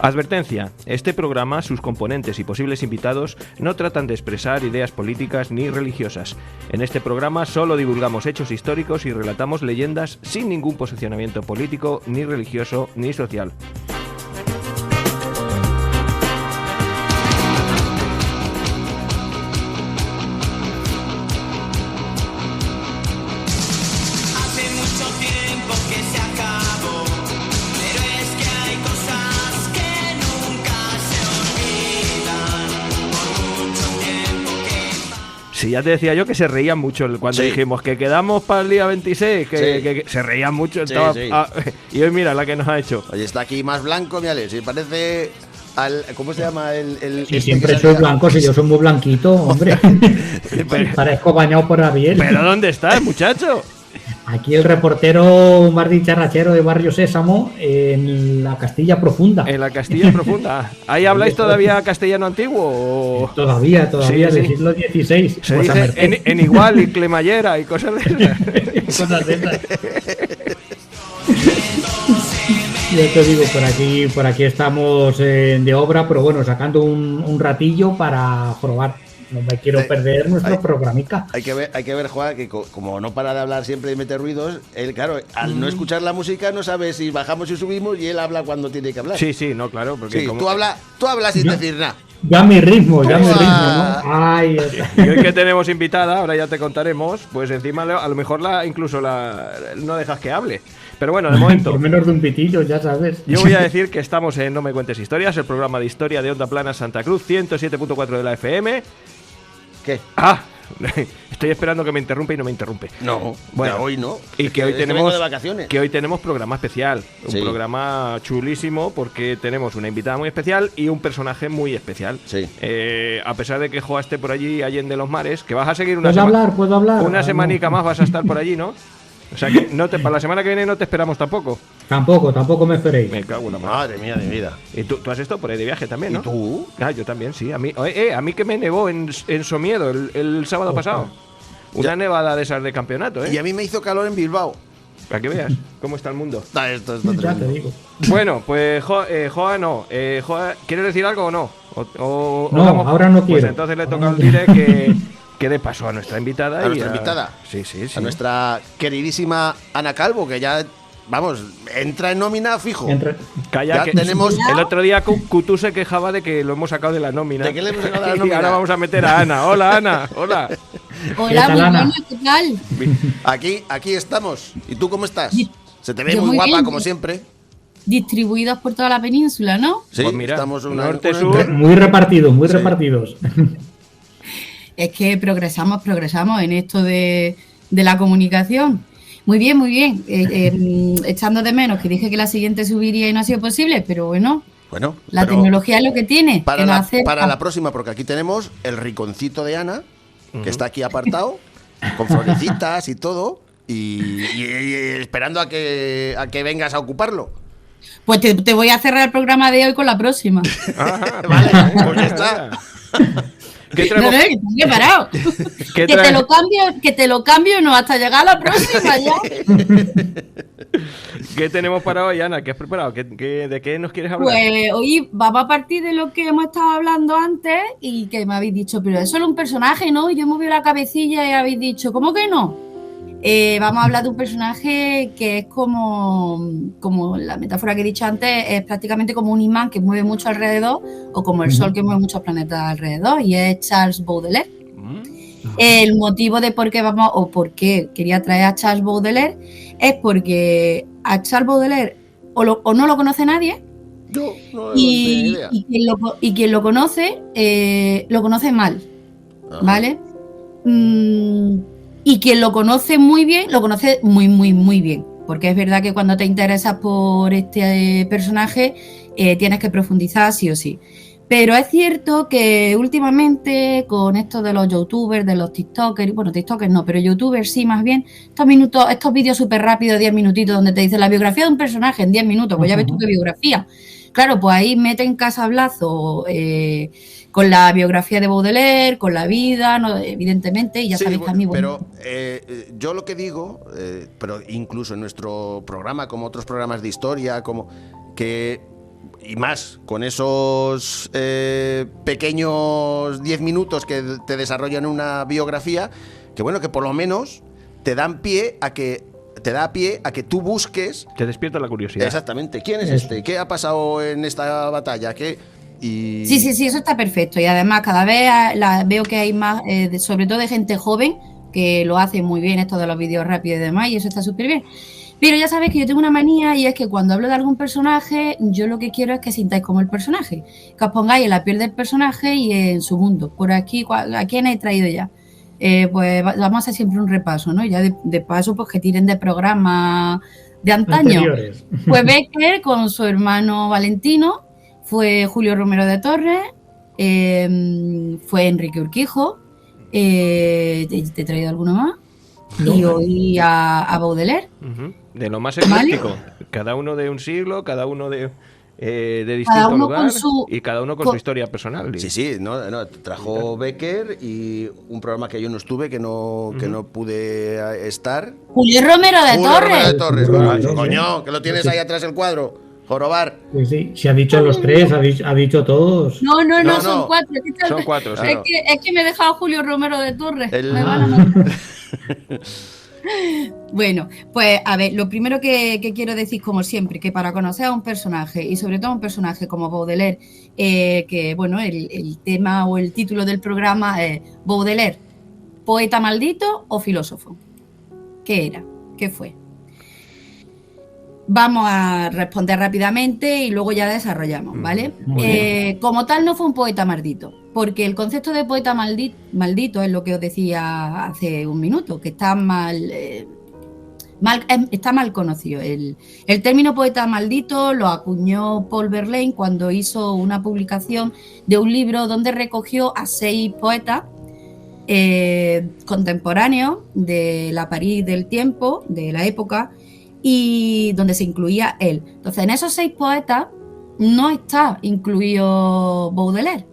Advertencia: este programa, sus componentes y posibles invitados no tratan de expresar ideas políticas ni religiosas. En este programa solo divulgamos hechos históricos y relatamos leyendas sin ningún posicionamiento político, ni religioso, ni social. Sí, ya te decía yo que se reían mucho cuando dijimos que quedamos para el día 26, que se reían mucho. Sí, estaba, sí. Y hoy mira la que nos ha hecho. Oye, está aquí más blanco, mírale, si parece al... ¿Cómo se llama? Y siempre soy blanco, si yo soy muy blanquito, hombre. Parezco bañado por Ariel. ¿Pero dónde estás, muchacho? Aquí el reportero más dicharrachero de Barrio Sésamo, en la Castilla Profunda. En la Castilla Profunda. ¿Ahí habláis todavía castellano antiguo? O... Todavía, Sí, del sí. siglo XVI. Se dice en igual y clemallera y cosas de esas. Cosas de esas. Ya te digo, por aquí estamos de obra, pero bueno, sacando un ratillo para probar. No me quiero perder nuestro programica. Hay que ver, Juan, que como no para de hablar siempre y mete ruidos, él, claro, al no escuchar la música no sabe si bajamos y subimos, y él habla cuando tiene que hablar. Sí, no, claro. Porque Sí, como... tú hablas sin decir nada. Ya mi ritmo, ¿no? Ay, y hoy que tenemos invitada, ahora ya te contaremos, pues encima a lo mejor incluso no dejas que hable. Pero bueno, de momento... Por menos de un pitillo, ya sabes. Yo voy a decir que estamos en No Me Cuentes Historias, el programa de historia de Onda Plana Santa Cruz, 107.4 de la FM. ¿Qué? Estoy esperando que me interrumpa y no me interrumpe. No, bueno, hoy no. Y que hoy vengo de tenemos vacaciones. que hoy tenemos programa especial, un programa chulísimo porque tenemos una invitada muy especial y un personaje muy especial. Sí. A pesar de que Joa esté por allí, allende los mares, que vas a seguir ¿Puedo hablar? Una semanica más vas a estar por allí, ¿no? O sea que para la semana que viene no te esperamos tampoco. Tampoco me esperéis. Me cago en la madre. Madre mía de vida. Y tú has estado por ahí de viaje también, ¿no? ¿Y tú? Yo también, sí. A mí que me nevó en Somiedo el sábado pasado. Una nevada de esas de campeonato, ¿eh? Y a mí me hizo calor en Bilbao. Para que veas cómo está el mundo. Esto Ya te digo. Bueno, pues Joa no. Joa, ¿quieres decir algo o no? No, ahora no quiero. Pues entonces le toca al dire que dé paso a nuestra invitada. ¿A nuestra invitada? Sí. A nuestra queridísima Ana Calvo, que ya, vamos, entra en nómina fijo. Calla, Ya que tenemos... el otro día Cutú se quejaba de que lo hemos sacado de la nómina. ¿De qué le hemos sacado de la Y nómina? ahora vamos a meter a Ana. Hola, Ana. Hola. Hola, muy buena, ¿qué tal? Aquí estamos. ¿Y tú cómo estás? Se te ve Yo muy muy guapa, bien. como siempre. Distribuidos por toda la península, ¿no? Sí, Pues mira, estamos norte, sur. Muy repartidos. Es que progresamos en esto de la comunicación. Muy bien. Echando de menos que dije que la siguiente subiría y no ha sido posible, pero bueno. Bueno, La pero tecnología es lo que tiene. para que nos la, acerca. para la próxima, porque aquí tenemos el rinconcito de Ana, que está aquí apartado, con florecitas y todo, y esperando a que vengas a ocuparlo. Pues te voy a cerrar el programa de hoy con la próxima. Vale, pues ya está. ¿Qué No, traemos? que estoy preparado. ¿Qué Que trae- te lo cambio no hasta llegar a la próxima ya. ¿Qué tenemos para hoy, Ana? ¿Qué has preparado? ¿De qué nos quieres hablar? Pues hoy vamos a partir de lo que hemos estado hablando antes y que me habéis dicho, pero es solo un personaje, ¿no? Y yo he movido la cabecilla y habéis dicho, ¿cómo que no? Vamos a hablar de un personaje que es como la metáfora que he dicho antes, es prácticamente como un imán que mueve mucho alrededor o como el Sol que mueve muchos planetas alrededor, y es Charles Baudelaire. El motivo de por qué quería traer a Charles Baudelaire es porque a Charles Baudelaire o no lo conoce nadie, No tengo y idea. quien lo conoce mal, Ajá. ¿vale? Y quien lo conoce muy bien, lo conoce muy bien, porque es verdad que cuando te interesas por este personaje tienes que profundizar sí o sí. Pero es cierto que últimamente con esto de los youtubers, de los tiktokers, bueno, tiktokers no, pero youtubers sí, más bien, estos vídeos súper rápidos de 10 minutitos donde te dicen la biografía de un personaje en 10 minutos, pues ya ves tú qué biografía. Claro, pues ahí meten casablazo con la biografía de Baudelaire, con la vida, ¿no? Evidentemente, y ya Sí, sabéis que a mí... pero yo lo que digo, pero incluso en nuestro programa, como otros programas de historia, como que y más con esos pequeños 10 minutos que te desarrollan una biografía, que bueno, que por lo menos te da pie a que tú busques. Te despierta la curiosidad. Exactamente. ¿Quién es este? ¿Qué ha pasado en esta batalla? Sí, eso está perfecto. Y además cada vez veo que hay más, sobre todo de gente joven, que lo hace muy bien esto de los vídeos rápidos y demás, y eso está súper bien. Pero ya sabéis que yo tengo una manía, y es que cuando hablo de algún personaje, yo lo que quiero es que sintáis como el personaje, que os pongáis en la piel del personaje y en su mundo. Por aquí, ¿a quién he traído ya? Pues vamos a hacer siempre un repaso, ¿no? Ya de paso, pues que tiren de programas de antaño. Anteriores. Pues Becker con su hermano Valentino, fue Julio Romero de Torres, fue Enrique Urquijo, te he traído alguno más, y hoy a Baudelaire. De lo más ecléctico, ¿vale? Cada uno de un siglo, cada uno de distinto lugar, y cada uno con su historia personal. Sí, trajo Becker y un programa que yo no estuve, que no pude estar. Julio Romero de Torres. Coño, que lo tienes ahí atrás el cuadro. Jorobar. Sí, si ha dicho los tres, ha dicho todos. No, son cuatro. Son cuatro, sí. Es que me he dejado Julio Romero de Torres. Me van a matar. Bueno, pues a ver, lo primero que quiero decir, como siempre, que para conocer a un personaje, y sobre todo un personaje como Baudelaire, que bueno, el tema o el título del programa es Baudelaire, ¿poeta maldito o filósofo? ¿Qué era? ¿Qué fue? Vamos a responder rápidamente y luego ya desarrollamos, ¿vale? Como tal, no fue un poeta maldito, porque el concepto de poeta maldito es lo que os decía hace un minuto, que está está mal conocido. El término poeta maldito lo acuñó Paul Verlaine cuando hizo una publicación de un libro donde recogió a 6 poetas contemporáneos de la París del tiempo, de la época, y donde se incluía él. Entonces, en esos 6 poetas no está incluido Baudelaire,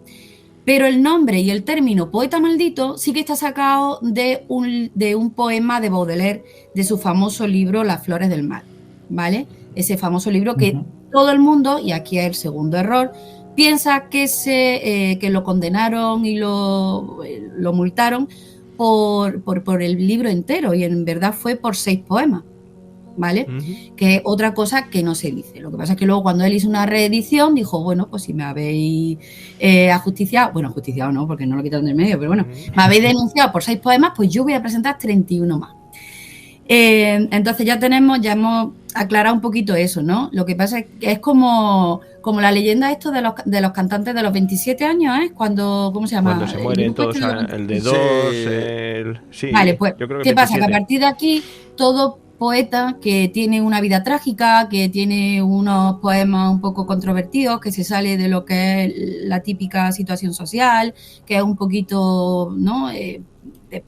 pero el nombre y el término poeta maldito sí que está sacado de un poema de Baudelaire, de su famoso libro Las flores del mal, ¿vale? Ese famoso libro que todo el mundo, y aquí es el segundo error, piensa que lo condenaron y lo multaron por el libro entero, y en verdad fue por 6 poemas. ¿Vale? Que es otra cosa que no se dice. Lo que pasa es que luego cuando él hizo una reedición dijo, bueno, pues si me habéis ajusticiado, bueno, ajusticiado no, porque no lo quitaron del medio, pero bueno, me habéis denunciado por 6 poemas, pues yo voy a presentar 31 más. Entonces ya hemos aclarado un poquito eso, ¿no? Lo que pasa es que es como la leyenda esto de los cantantes de los 27 años, ¿eh? ¿Cómo se llama? Cuando se mueren todos, el de 2, sí. Vale, pues, ¿qué pasa? Que a partir de aquí todo poeta que tiene una vida trágica, que tiene unos poemas un poco controvertidos, que se sale de lo que es la típica situación social, que es un poquito, ¿no?, de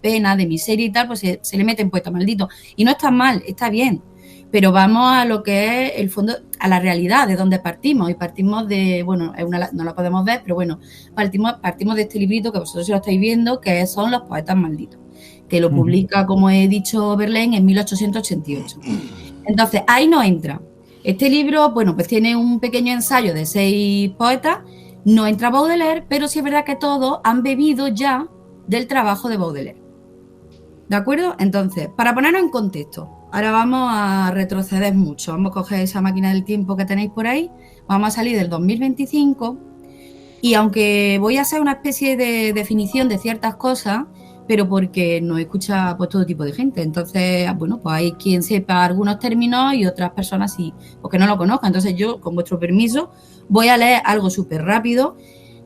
pena, de miseria y tal, pues se le mete en poeta maldito. Y no está mal, está bien, pero vamos a lo que es el fondo, a la realidad de donde partimos, y partimos de, bueno, no la podemos ver, pero bueno, partimos de este librito que vosotros ya lo estáis viendo, que son Los poetas malditos, que lo publica, como he dicho, Verlaine en 1888. Entonces, ahí no entra. Este libro, bueno, pues tiene un pequeño ensayo de 6 poetas, no entra Baudelaire, pero sí es verdad que todos han bebido ya del trabajo de Baudelaire. ¿De acuerdo? Entonces, para ponernos en contexto, ahora vamos a retroceder mucho, vamos a coger esa máquina del tiempo que tenéis por ahí, vamos a salir del 2025, y aunque voy a hacer una especie de definición de ciertas cosas, pero porque nos escucha pues todo tipo de gente. Entonces, bueno, pues hay quien sepa algunos términos y otras personas sí, porque no lo conozcan. Entonces yo, con vuestro permiso, voy a leer algo súper rápido,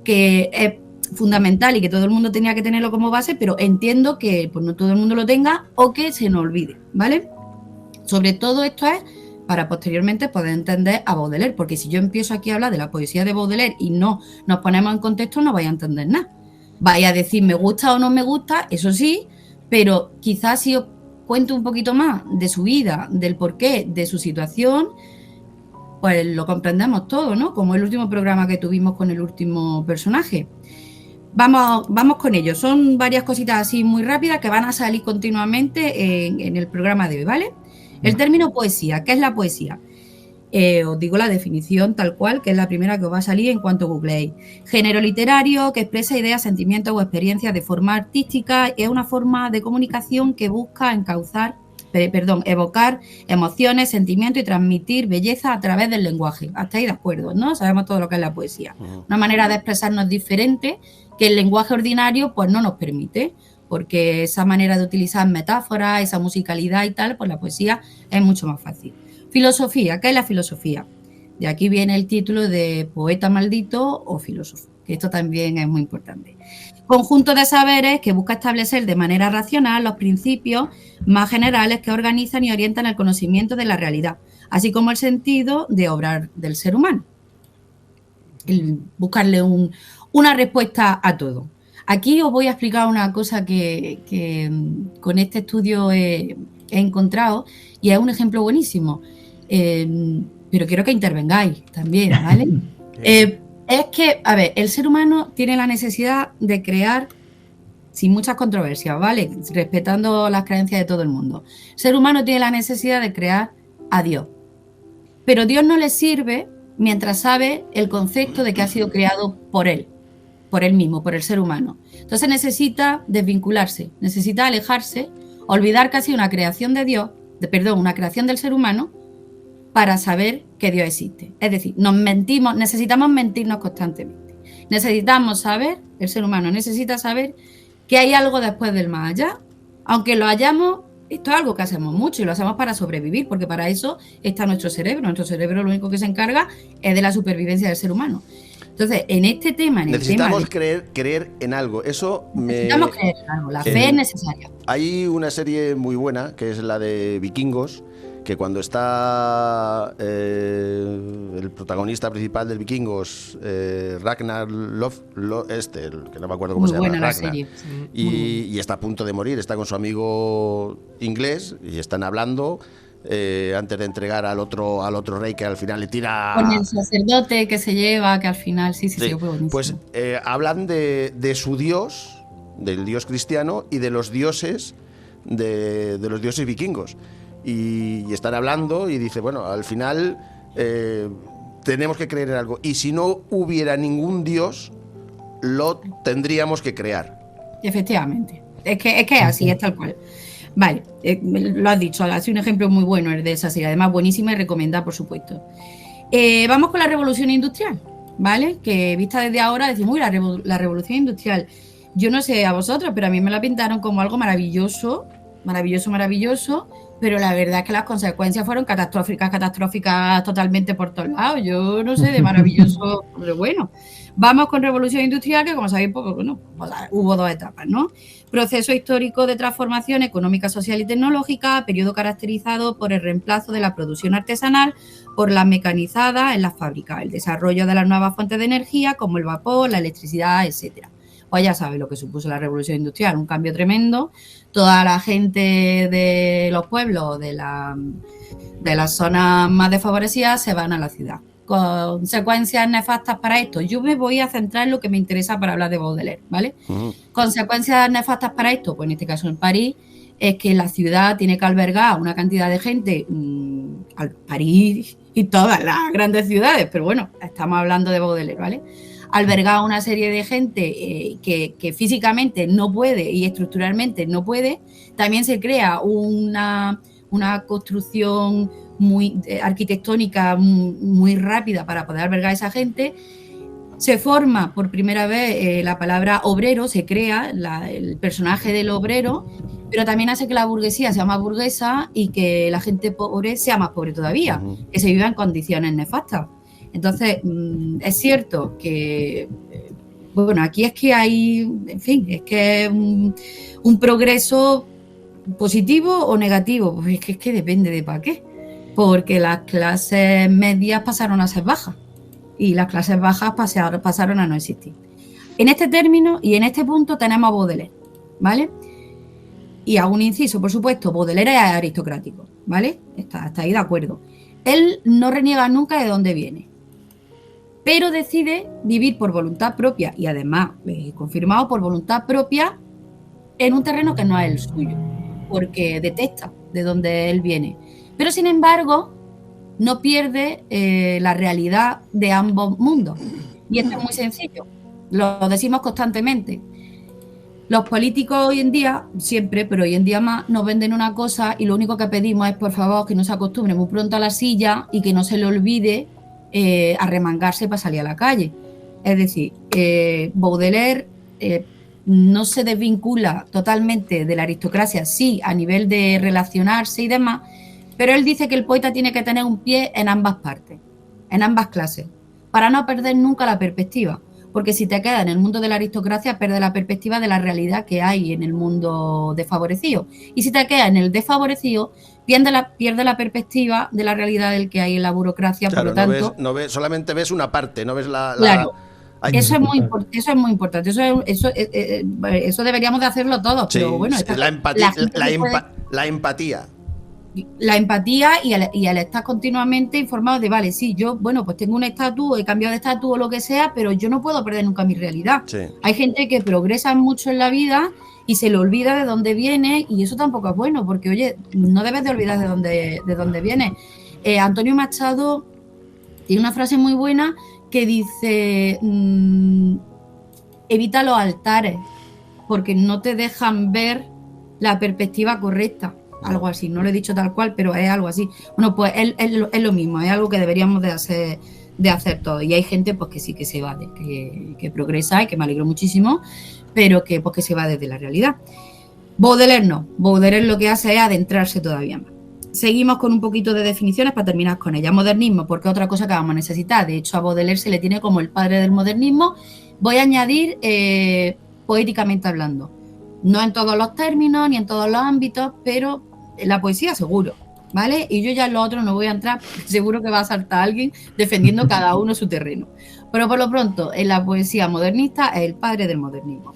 que es fundamental y que todo el mundo tenía que tenerlo como base, pero entiendo que pues no todo el mundo lo tenga o que se nos olvide, ¿vale? Sobre todo esto es para posteriormente poder entender a Baudelaire, porque si yo empiezo aquí a hablar de la poesía de Baudelaire y no nos ponemos en contexto, no vais a entender nada. Vaya a decir me gusta o no me gusta, eso sí, pero quizás si os cuento un poquito más de su vida, del porqué, de su situación, pues lo comprendemos todo, ¿no? Como el último programa que tuvimos con el último personaje. Vamos con ello. Son varias cositas así muy rápidas que van a salir continuamente en el programa de hoy, ¿vale? El término poesía, ¿qué es la poesía? Os digo la definición tal cual, que es la primera que os va a salir en cuanto googleéis. Género literario que expresa ideas, sentimientos o experiencias de forma artística, es una forma de comunicación que busca evocar emociones, sentimientos y transmitir belleza a través del lenguaje. Hasta ahí de acuerdo, ¿no? Sabemos todo lo que es la poesía. Una manera de expresarnos diferente que el lenguaje ordinario pues no nos permite, porque esa manera de utilizar metáforas, esa musicalidad y tal, pues la poesía es mucho más fácil. Filosofía, ¿qué es la filosofía? De aquí viene el título de poeta maldito o filósofo, que esto también es muy importante. Conjunto de saberes que busca establecer de manera racional los principios más generales que organizan y orientan el conocimiento de la realidad, así como el sentido de obrar del ser humano. Buscarle una respuesta a todo. Aquí os voy a explicar una cosa que con este estudio he encontrado y es un ejemplo buenísimo. Pero quiero que intervengáis también, ¿vale? Es que, a ver, el ser humano tiene la necesidad de crear sin muchas controversias, ¿vale? Respetando las creencias de todo el mundo. El ser humano tiene la necesidad de crear a Dios. Pero Dios no le sirve mientras sabe el concepto de que ha sido creado por él mismo, por el ser humano. Entonces necesita desvincularse, necesita alejarse, olvidar que ha sido una creación de Dios, una creación del ser humano, para saber que Dios existe. Es decir, necesitamos mentirnos constantemente. Necesitamos saber, el ser humano necesita saber que hay algo después del más allá, aunque lo hayamos, esto es algo que hacemos mucho y lo hacemos para sobrevivir, porque para eso está nuestro cerebro. Nuestro cerebro lo único que se encarga es de la supervivencia del ser humano. Entonces, en este tema... Necesitamos creer en algo. Necesitamos creer en algo. La fe es necesaria. Hay una serie muy buena, que es la de Vikingos, que cuando está el protagonista principal del Vikingos, Ragnar que no me acuerdo cómo se llama, Ragnar, serie. Y está a punto de morir, está con su amigo inglés y están hablando antes de entregar al otro rey, que al final le tira... Con el sacerdote que se lleva, que al final sí, fue buenísimo. Pues hablan de su dios, del dios cristiano, y de los dioses de los dioses vikingos. Y están hablando y dice, bueno, al final tenemos que creer en algo. Y si no hubiera ningún dios, lo tendríamos que crear. Efectivamente. Es que es así, es tal cual. Vale, lo has dicho, ha sido un ejemplo muy bueno el de esa serie, además buenísima y recomendada, por supuesto. Vamos con la revolución industrial, ¿vale? Que vista desde ahora decimos, uy, la revolución industrial. Yo no sé a vosotros, pero a mí me la pintaron como algo maravilloso, pero la verdad es que las consecuencias fueron catastróficas totalmente por todos lados. Yo no sé, de maravilloso, pero bueno. Vamos con revolución industrial, que como sabéis, pues, bueno, hubo dos etapas, ¿no? Proceso histórico de transformación económica, social y tecnológica, periodo caracterizado por el reemplazo de la producción artesanal por la mecanizada en las fábricas, el desarrollo de las nuevas fuentes de energía como el vapor, la electricidad, etcétera. Pues ya sabéis lo que supuso la revolución industrial, un cambio tremendo. Toda la gente de los pueblos, de las zonas más desfavorecidas, se van a la ciudad. Consecuencias nefastas para esto. Yo me voy a centrar en lo que me interesa para hablar de Baudelaire, ¿vale? Consecuencias nefastas para esto, pues en este caso en París, es que la ciudad tiene que albergar una cantidad de gente, París y todas las grandes ciudades, pero bueno, estamos hablando de Baudelaire, ¿vale? Albergar una serie de gente que físicamente no puede y estructuralmente no puede. También se crea una construcción muy arquitectónica muy rápida para poder albergar a esa gente. Se forma por primera vez la palabra obrero, se crea el personaje del obrero, pero también hace que la burguesía sea más burguesa y que la gente pobre sea más pobre todavía, que se viva en condiciones nefastas. Entonces, es cierto que, bueno, aquí es que hay, en fin, es que es un progreso positivo o negativo, pues es que depende de para qué, porque las clases medias pasaron a ser bajas y las clases bajas pasaron a no existir. En este término y en este punto tenemos a Baudelaire, ¿vale? Y hago un inciso, por supuesto, Baudelaire es aristocrático, ¿vale? Está ahí de acuerdo. Él no reniega nunca de dónde viene, pero decide vivir por voluntad propia y además confirmado por voluntad propia en un terreno que no es el suyo, porque detesta de dónde él viene. Pero sin embargo, no pierde la realidad de ambos mundos. Y esto es muy sencillo, lo decimos constantemente. Los políticos hoy en día, siempre, pero hoy en día más, nos venden una cosa y lo único que pedimos es, por favor, que no se acostumbre muy pronto a la silla y que no se le olvide arremangarse para salir a la calle. Es decir, Baudelaire no se desvincula totalmente de la aristocracia, sí, a nivel de relacionarse y demás, pero él dice que el poeta tiene que tener un pie en ambas partes, en ambas clases, para no perder nunca la perspectiva. Porque si te quedas en el mundo de la aristocracia, pierdes la perspectiva de la realidad que hay en el mundo desfavorecido. Y si te quedas en el desfavorecido, pierde la perspectiva de la realidad del que hay en la burocracia. Claro, por lo tanto, solamente ves una parte, no ves la... Claro, eso es muy importante. Eso deberíamos de hacerlo todos. Sí, pero bueno, la empatía. La empatía y al estar continuamente informado de, vale, sí, yo, bueno, pues tengo un estatus, he cambiado de estatus o lo que sea, pero yo no puedo perder nunca mi realidad. Sí. Hay gente que progresa mucho en la vida y se le olvida de dónde viene, y eso tampoco es bueno, porque, oye, no debes de olvidar de dónde viene. Antonio Machado tiene una frase muy buena que dice, evita los altares, porque no te dejan ver la perspectiva correcta. Algo así, no lo he dicho tal cual, pero es algo así. Bueno, pues es lo mismo, es algo que deberíamos de hacer todos. Y hay gente pues que sí que se va, que progresa y que me alegro muchísimo, pero que se va desde la realidad. Baudelaire no, Baudelaire lo que hace es adentrarse todavía más. Seguimos con un poquito de definiciones para terminar con ella. Modernismo, porque es otra cosa que vamos a necesitar. De hecho, a Baudelaire se le tiene como el padre del modernismo. Voy a añadir poéticamente hablando. No en todos los términos ni en todos los ámbitos, pero la poesía seguro, ¿vale? Y yo ya en lo otro no voy a entrar, seguro que va a saltar alguien defendiendo cada uno su terreno. Pero por lo pronto, en la poesía modernista es el padre del modernismo.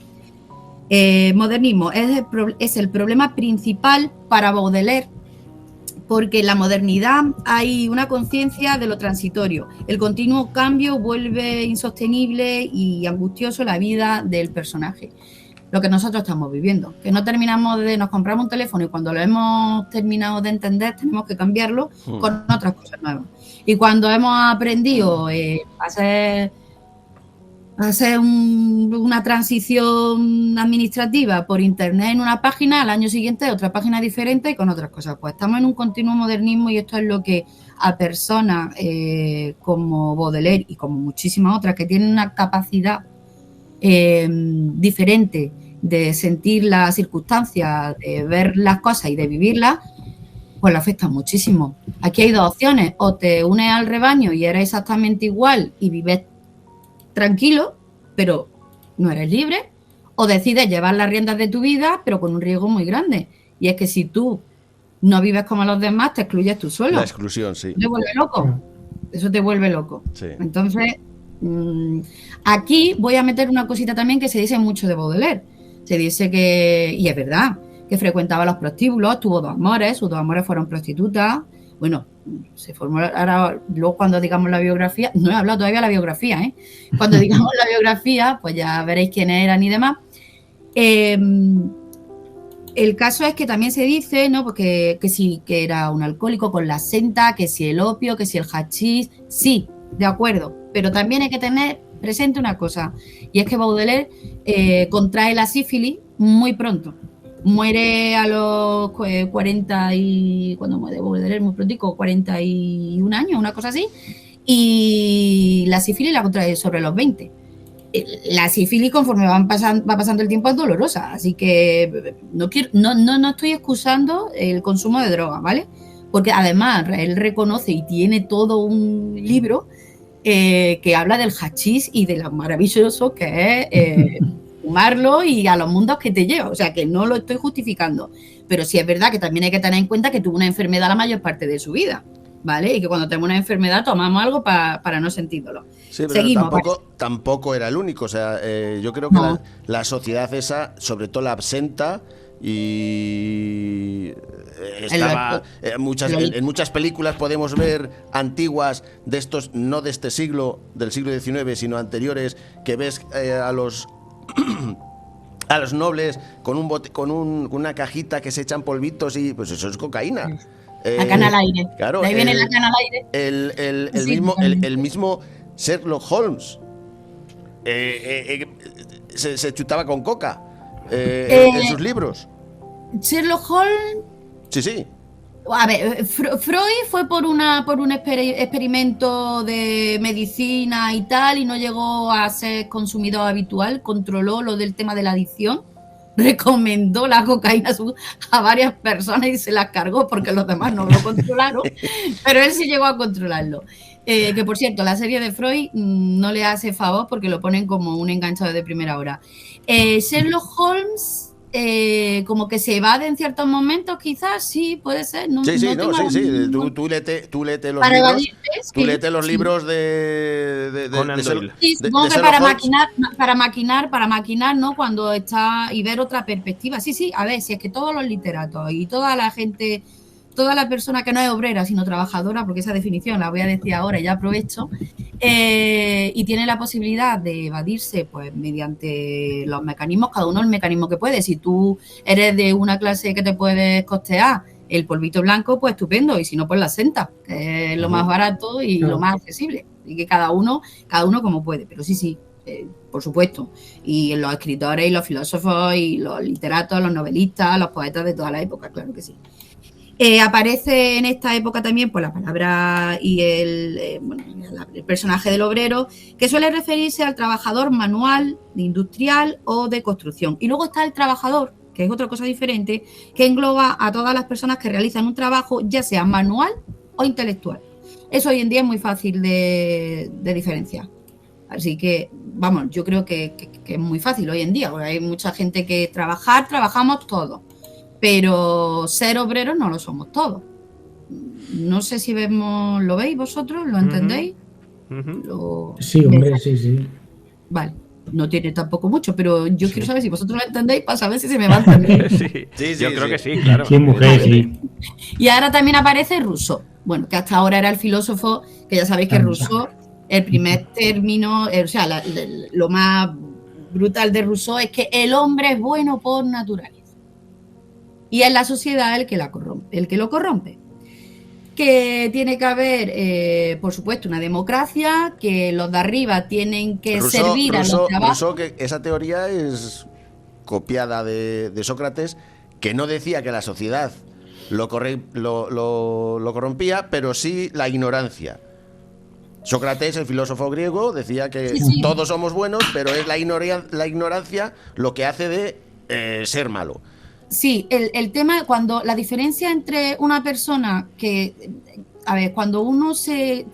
Modernismo es el problema principal para Baudelaire, porque en la modernidad hay una conciencia de lo transitorio. El continuo cambio vuelve insostenible y angustioso la vida del personaje. Lo que nosotros estamos viviendo, que no nos compramos un teléfono y cuando lo hemos terminado de entender tenemos que cambiarlo con otras cosas nuevas. Y cuando hemos aprendido a hacer una transición administrativa por internet en una página, al año siguiente otra página diferente y con otras cosas. Pues estamos en un continuo modernismo y esto es lo que a personas como Baudelaire y como muchísimas otras que tienen una capacidad diferente de sentir las circunstancias, de ver las cosas y de vivirlas, pues le afecta muchísimo. Aquí hay dos opciones: o te unes al rebaño y eres exactamente igual y vives tranquilo, pero no eres libre, o decides llevar las riendas de tu vida, pero con un riesgo muy grande. Y es que si tú no vives como los demás, te excluyes tú solo. La exclusión, sí. Te vuelve loco. Eso te vuelve loco. Sí. Entonces, aquí voy a meter una cosita también que se dice mucho de Baudelaire. Se dice que, y es verdad, que frecuentaba los prostíbulos, tuvo dos amores, sus dos amores fueron prostitutas. Bueno, se formó, ahora luego cuando digamos la biografía, no he hablado todavía de la biografía, ¿eh? Cuando digamos la biografía, pues ya veréis quiénes eran y demás. El caso es que también se dice, ¿no? Porque que sí, que era un alcohólico con la senta, que si el opio, que si el hachís, sí, de acuerdo, pero también hay que tener presente una cosa, y es que Baudelaire contrae la sífilis muy pronto. Muere a los 40 y... cuando muere Baudelaire muy prontico, 41 años, una cosa así, y la sífilis la contrae sobre los 20. La sífilis, conforme va pasando el tiempo, es dolorosa, así que no estoy excusando el consumo de drogas, ¿vale? Porque además él reconoce y tiene todo un libro que habla del hachís y de lo maravilloso que es fumarlo y a los mundos que te lleva. O sea, que no lo estoy justificando. Pero sí es verdad que también hay que tener en cuenta que tuvo una enfermedad la mayor parte de su vida, ¿vale? Y que cuando tenemos una enfermedad tomamos algo para no sentir dolor. Sí, pero seguimos, tampoco era el único. O sea, yo creo que no. La sociedad esa, sobre todo la absenta, y estaba en muchas películas podemos ver antiguas de estos, no de este siglo, del siglo XIX, sino anteriores, que ves a los nobles con una cajita que se echan polvitos y pues eso es cocaína. La cana al aire. Claro, de ahí viene la cana al aire. El mismo Sherlock Holmes se chutaba con coca en sus libros. Sherlock Holmes. Sí. A ver, Freud fue por un experimento de medicina y tal, y no llegó a ser consumidor habitual, controló lo del tema de la adicción, recomendó la cocaína a varias personas y se las cargó porque los demás no lo controlaron, pero él sí llegó a controlarlo. Que por cierto, la serie de Freud no le hace favor porque lo ponen como un enganchado de primera hora. Sherlock Holmes... como que se evade en ciertos momentos, quizás, sí, puede ser. Sí. Tú léete los libros. Tú léete los libros de sí, supongo que para maquinar, ¿no? Cuando está y ver otra perspectiva. Sí, a ver, si es que todos los literatos y toda la gente, toda la persona que no es obrera, sino trabajadora, porque esa definición la voy a decir ahora y ya aprovecho, y tiene la posibilidad de evadirse pues mediante los mecanismos, cada uno el mecanismo que puede. Si tú eres de una clase que te puedes costear el polvito blanco, pues estupendo, y si no, pues la senta, que es lo más barato y lo más accesible, y que cada uno como puede, pero sí, por supuesto, y los escritores y los filósofos y los literatos, los novelistas, los poetas de toda la época, claro que sí. Aparece en esta época también pues la palabra y el personaje del obrero, que suele referirse al trabajador manual, industrial o de construcción. Y luego está el trabajador, que es otra cosa diferente, que engloba a todas las personas que realizan un trabajo, ya sea manual o intelectual. Eso hoy en día es muy fácil de diferenciar. Así que, vamos, yo creo que es muy fácil hoy en día, porque hay mucha gente que trabajamos todos. Pero ser obreros no lo somos todos. No sé si lo veis vosotros, ¿lo entendéis? Sí, hombre, sí. Vale, no tiene tampoco mucho, pero yo quiero saber si vosotros lo entendéis para saber si se me va a entender. Sí, yo creo que sí, claro. Sí, mujer, sí. Y ahora también aparece Rousseau. Bueno, que hasta ahora era el filósofo, que ya sabéis que Rousseau, el primer término, o sea, lo más brutal de Rousseau es que el hombre es bueno por naturaleza. Y es la sociedad el que lo corrompe. Que tiene que haber, por supuesto, una democracia, que los de arriba tienen que servir a los de abajo. Rousseau, que esa teoría es copiada de Sócrates, que no decía que la sociedad lo corrompía, pero sí la ignorancia. Sócrates, el filósofo griego, decía que todos somos buenos, pero es la ignorancia lo que hace de ser malo. Sí, el tema, cuando la diferencia entre una persona que, a ver, cuando uno se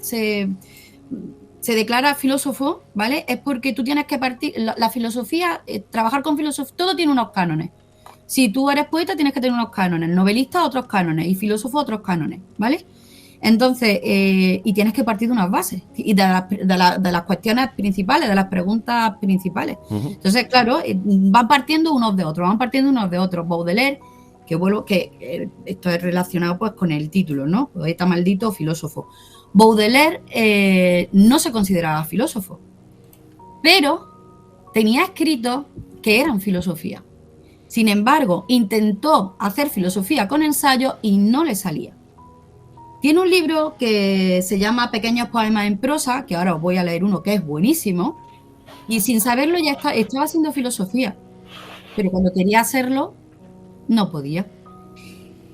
declara filósofo, ¿vale? Es porque tú tienes que partir, la filosofía, trabajar con filosofía, todo tiene unos cánones. Si tú eres poeta, tienes que tener unos cánones, novelista, otros cánones, y filósofo, otros cánones, ¿vale? Entonces, y tienes que partir de unas bases y de las cuestiones principales, de las preguntas principales. Entonces, claro, van partiendo unos de otros. Baudelaire, que esto es relacionado pues con el título, ¿no? Poeta maldito, filósofo. Baudelaire no se consideraba filósofo, pero tenía escritos que eran filosofía. Sin embargo, intentó hacer filosofía con ensayo y no le salía. Tiene un libro que se llama Pequeños poemas en prosa, que ahora os voy a leer uno que es buenísimo, y sin saberlo ya estaba haciendo filosofía, pero cuando quería hacerlo, no podía.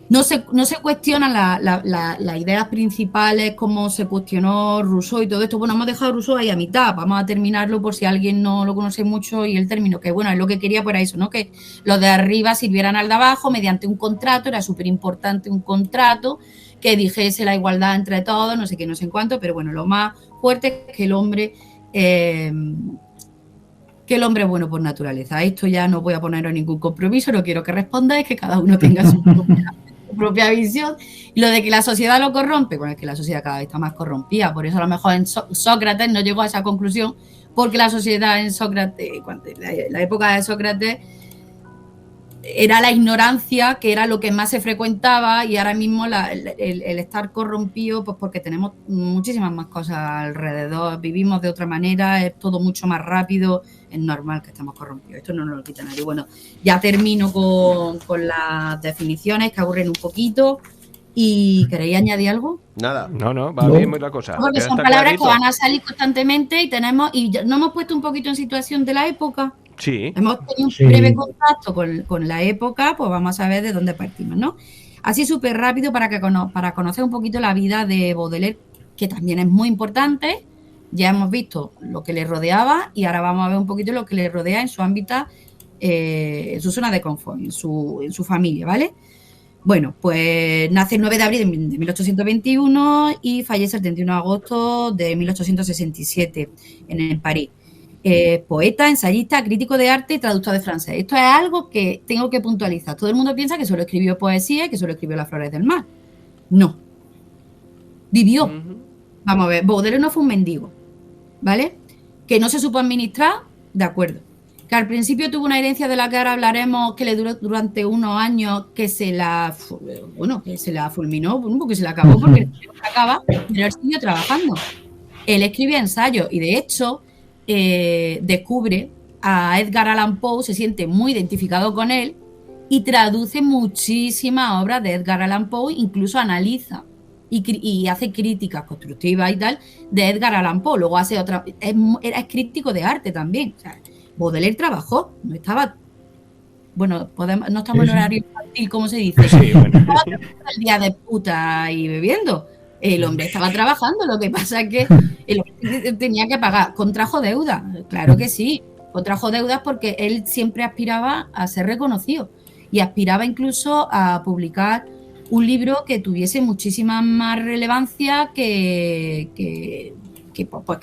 No se cuestionan las ideas principales, como se cuestionó Rousseau y todo esto. Bueno, hemos dejado Rousseau ahí a mitad, vamos a terminarlo por si alguien no lo conoce mucho, y el término, que bueno, es lo que quería por eso, ¿no? Que los de arriba sirvieran al de abajo mediante un contrato, era súper importante un contrato, que dijese la igualdad entre todos, no sé qué, no sé en cuánto, pero bueno, lo más fuerte es que el hombre es bueno por naturaleza. Esto ya no voy a poneros ningún compromiso, no quiero que respondáis, que cada uno tenga su propia visión. Y lo de que la sociedad lo corrompe, bueno, es que la sociedad cada vez está más corrompida, por eso a lo mejor en Sócrates no llegó a esa conclusión, porque la sociedad en Sócrates, la época de Sócrates, era la ignorancia, que era lo que más se frecuentaba, y ahora mismo el estar corrompido, pues porque tenemos muchísimas más cosas alrededor, vivimos de otra manera, es todo mucho más rápido, es normal que estemos corrompidos, esto no nos lo quita nadie. Bueno, ya termino con las definiciones, que aburren un poquito, ¿Y queréis añadir algo? Nada. No, va bien la cosa. Porque son palabras que van a salir constantemente y no hemos puesto un poquito en situación de la época. Sí. Hemos tenido un breve contacto con la época, pues vamos a ver de dónde partimos, ¿no? Así súper rápido para conocer un poquito la vida de Baudelaire, que también es muy importante. Ya hemos visto lo que le rodeaba y ahora vamos a ver un poquito lo que le rodea en su ámbito, en su zona de confort, en su familia, ¿vale? Bueno, pues nace el 9 de abril de 1821 y fallece el 31 de agosto de 1867 en París. Poeta, ensayista, crítico de arte y traductor de francés. Esto es algo que tengo que puntualizar. Todo el mundo piensa que solo escribió poesía y que solo escribió Las flores del mar. No. Vivió. Vamos a ver, Baudelaire no fue un mendigo, ¿vale? Que no se supo administrar, de acuerdo. Que al principio tuvo una herencia de la que ahora hablaremos, que le duró durante unos años, que se la fulminó, porque se la acabó, porque se acaba, pero él siguió trabajando. Él escribía ensayos y de hecho descubre a Edgar Allan Poe, se siente muy identificado con él y traduce muchísimas obras de Edgar Allan Poe, incluso analiza y hace críticas constructivas y tal de Edgar Allan Poe. Luego hace otra, es crítico de arte también. O sea, Baudelaire trabajó, no estaba, bueno, no estamos en horario infantil, como se dice. Sí, bueno. Estaba el día de puta y bebiendo. El hombre estaba trabajando, lo que pasa es que el hombre tenía que pagar. Contrajo deuda, claro que sí. Contrajo deudas porque él siempre aspiraba a ser reconocido y aspiraba incluso a publicar un libro que tuviese muchísima más relevancia que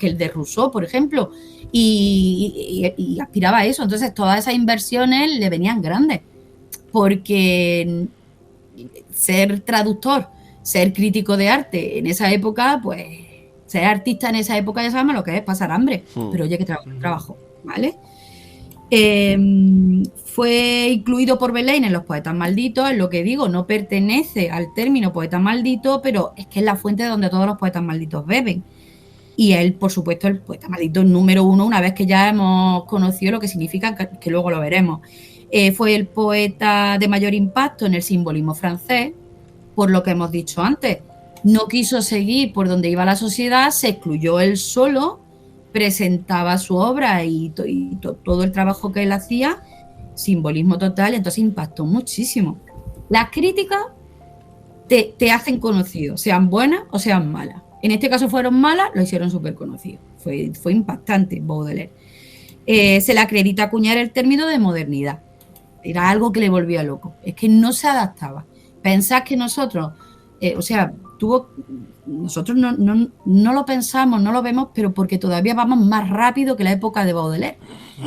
el de Rousseau, por ejemplo, y aspiraba a eso. Entonces todas esas inversiones le venían grandes, porque ser traductor, ser crítico de arte en esa época, pues ser artista en esa época ya sabemos lo que es pasar hambre, pero oye, que trabajo, ¿vale? Fue incluido por Verlaine en los poetas malditos. Es lo que digo, no pertenece al término poeta maldito, pero es que es la fuente de donde todos los poetas malditos beben. Y él, por supuesto, el poeta maldito número uno, una vez que ya hemos conocido lo que significa, que luego lo veremos. Fue el poeta de mayor impacto en el simbolismo francés, por lo que hemos dicho antes. No quiso seguir por donde iba la sociedad, se excluyó él solo, presentaba su obra y todo el trabajo que él hacía, simbolismo total, entonces impactó muchísimo. Las críticas te hacen conocido, sean buenas o sean malas. En este caso fueron malas, lo hicieron súper conocido. Fue impactante Baudelaire. Se le acredita acuñar el término de modernidad. Era algo que le volvía loco. Es que no se adaptaba. Pensad que nosotros, nosotros no lo pensamos, no lo vemos, pero porque todavía vamos más rápido que la época de Baudelaire.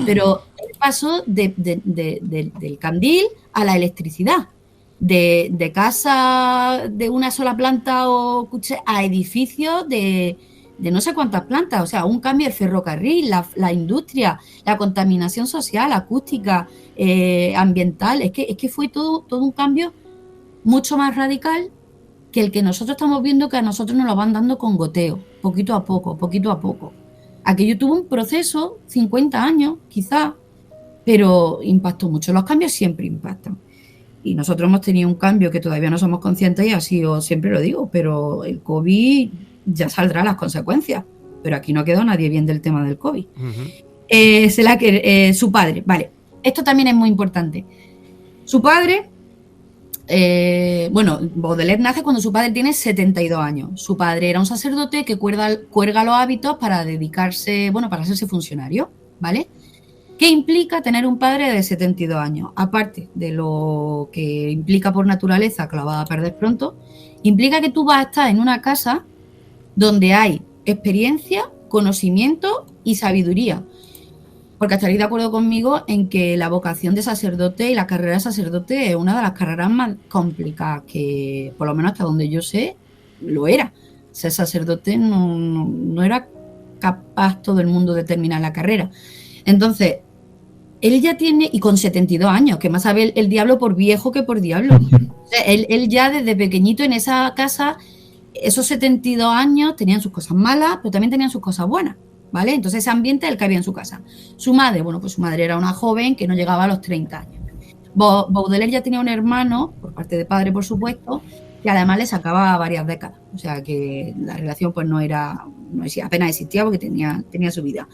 Pero él pasó del candil a la electricidad. De casa de una sola planta o a edificios de no sé cuántas plantas, o sea, un cambio del ferrocarril, la industria, la contaminación social, acústica, ambiental, es que fue todo un cambio mucho más radical que el que nosotros estamos viendo, que a nosotros nos lo van dando con goteo, poquito a poco, poquito a poco. Aquello tuvo un proceso, 50 años quizás, pero impactó mucho. Los cambios siempre impactan. Y nosotros hemos tenido un cambio que todavía no somos conscientes y así yo siempre lo digo, pero el COVID ya saldrá las consecuencias. Pero aquí no quedó nadie bien del tema del COVID. Su padre, vale, esto también es muy importante. Su padre, Baudelaire nace cuando su padre tiene 72 años. Su padre era un sacerdote que cuelga los hábitos para dedicarse, para hacerse funcionario, ¿vale? ¿Qué implica tener un padre de 72 años? Aparte de lo que implica por naturaleza, que la vas a perder pronto, implica que tú vas a estar en una casa donde hay experiencia, conocimiento y sabiduría. Porque estaréis de acuerdo conmigo en que la vocación de sacerdote y la carrera de sacerdote es una de las carreras más complicadas, que por lo menos hasta donde yo sé, lo era. Ser sacerdote no era capaz todo el mundo de terminar la carrera. Entonces, él ya tiene, y con 72 años, que más sabe el diablo por viejo que por diablo. O sea, él ya desde pequeñito en esa casa, esos 72 años tenían sus cosas malas, pero también tenían sus cosas buenas, ¿vale? Entonces ese ambiente es el que había en su casa. Su madre, su madre era una joven que no llegaba a los 30 años. Baudelaire ya tenía un hermano, por parte de padre por supuesto, y además le sacaba varias décadas. O sea que la relación pues apenas existía porque tenía su vida.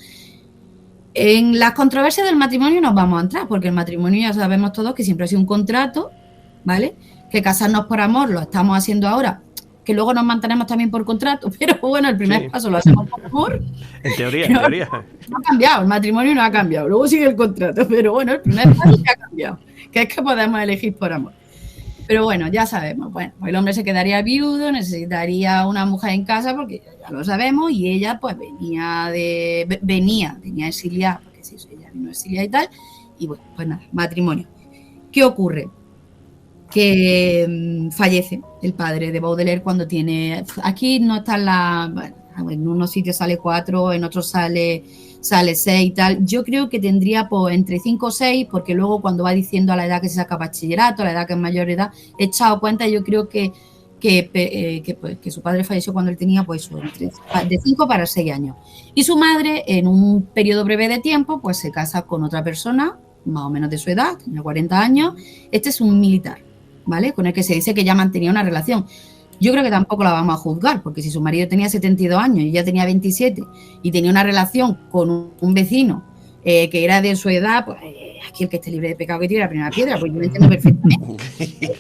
En las controversias del matrimonio nos vamos a entrar, porque el matrimonio ya sabemos todos que siempre ha sido un contrato, ¿vale? Que casarnos por amor lo estamos haciendo ahora, que luego nos mantenemos también por contrato, pero bueno, el primer paso lo hacemos por amor. En teoría. No ha cambiado, el matrimonio no ha cambiado, luego sigue el contrato, pero bueno, el primer paso que ha cambiado, que es que podemos elegir por amor. Pero bueno, ya sabemos, bueno, el hombre se quedaría viudo, necesitaría una mujer en casa, porque ya lo sabemos, y ella pues venía exiliada, porque sí, ella vino exiliada y tal, y bueno, pues nada, matrimonio. ¿Qué ocurre? Que fallece el padre de Baudelaire cuando tiene... Aquí no está en unos sitios sale 4, en otros sale 6 y tal. Yo creo que tendría pues entre 5 o 6, porque luego cuando va diciendo a la edad que se saca bachillerato, a la edad que es mayor edad, he echado cuenta, yo creo que su padre falleció cuando él tenía pues de 5 para 6 años. Y su madre, en un periodo breve de tiempo, pues se casa con otra persona, más o menos de su edad, tenía 40 años. Este es un militar, ¿vale? Con el que se dice que ya mantenía una relación. Yo creo que tampoco la vamos a juzgar, porque si su marido tenía 72 años y ella tenía 27 y tenía una relación con un vecino que era de su edad, pues aquí el que esté libre de pecado que tire la primera piedra, pues yo lo entiendo perfectamente.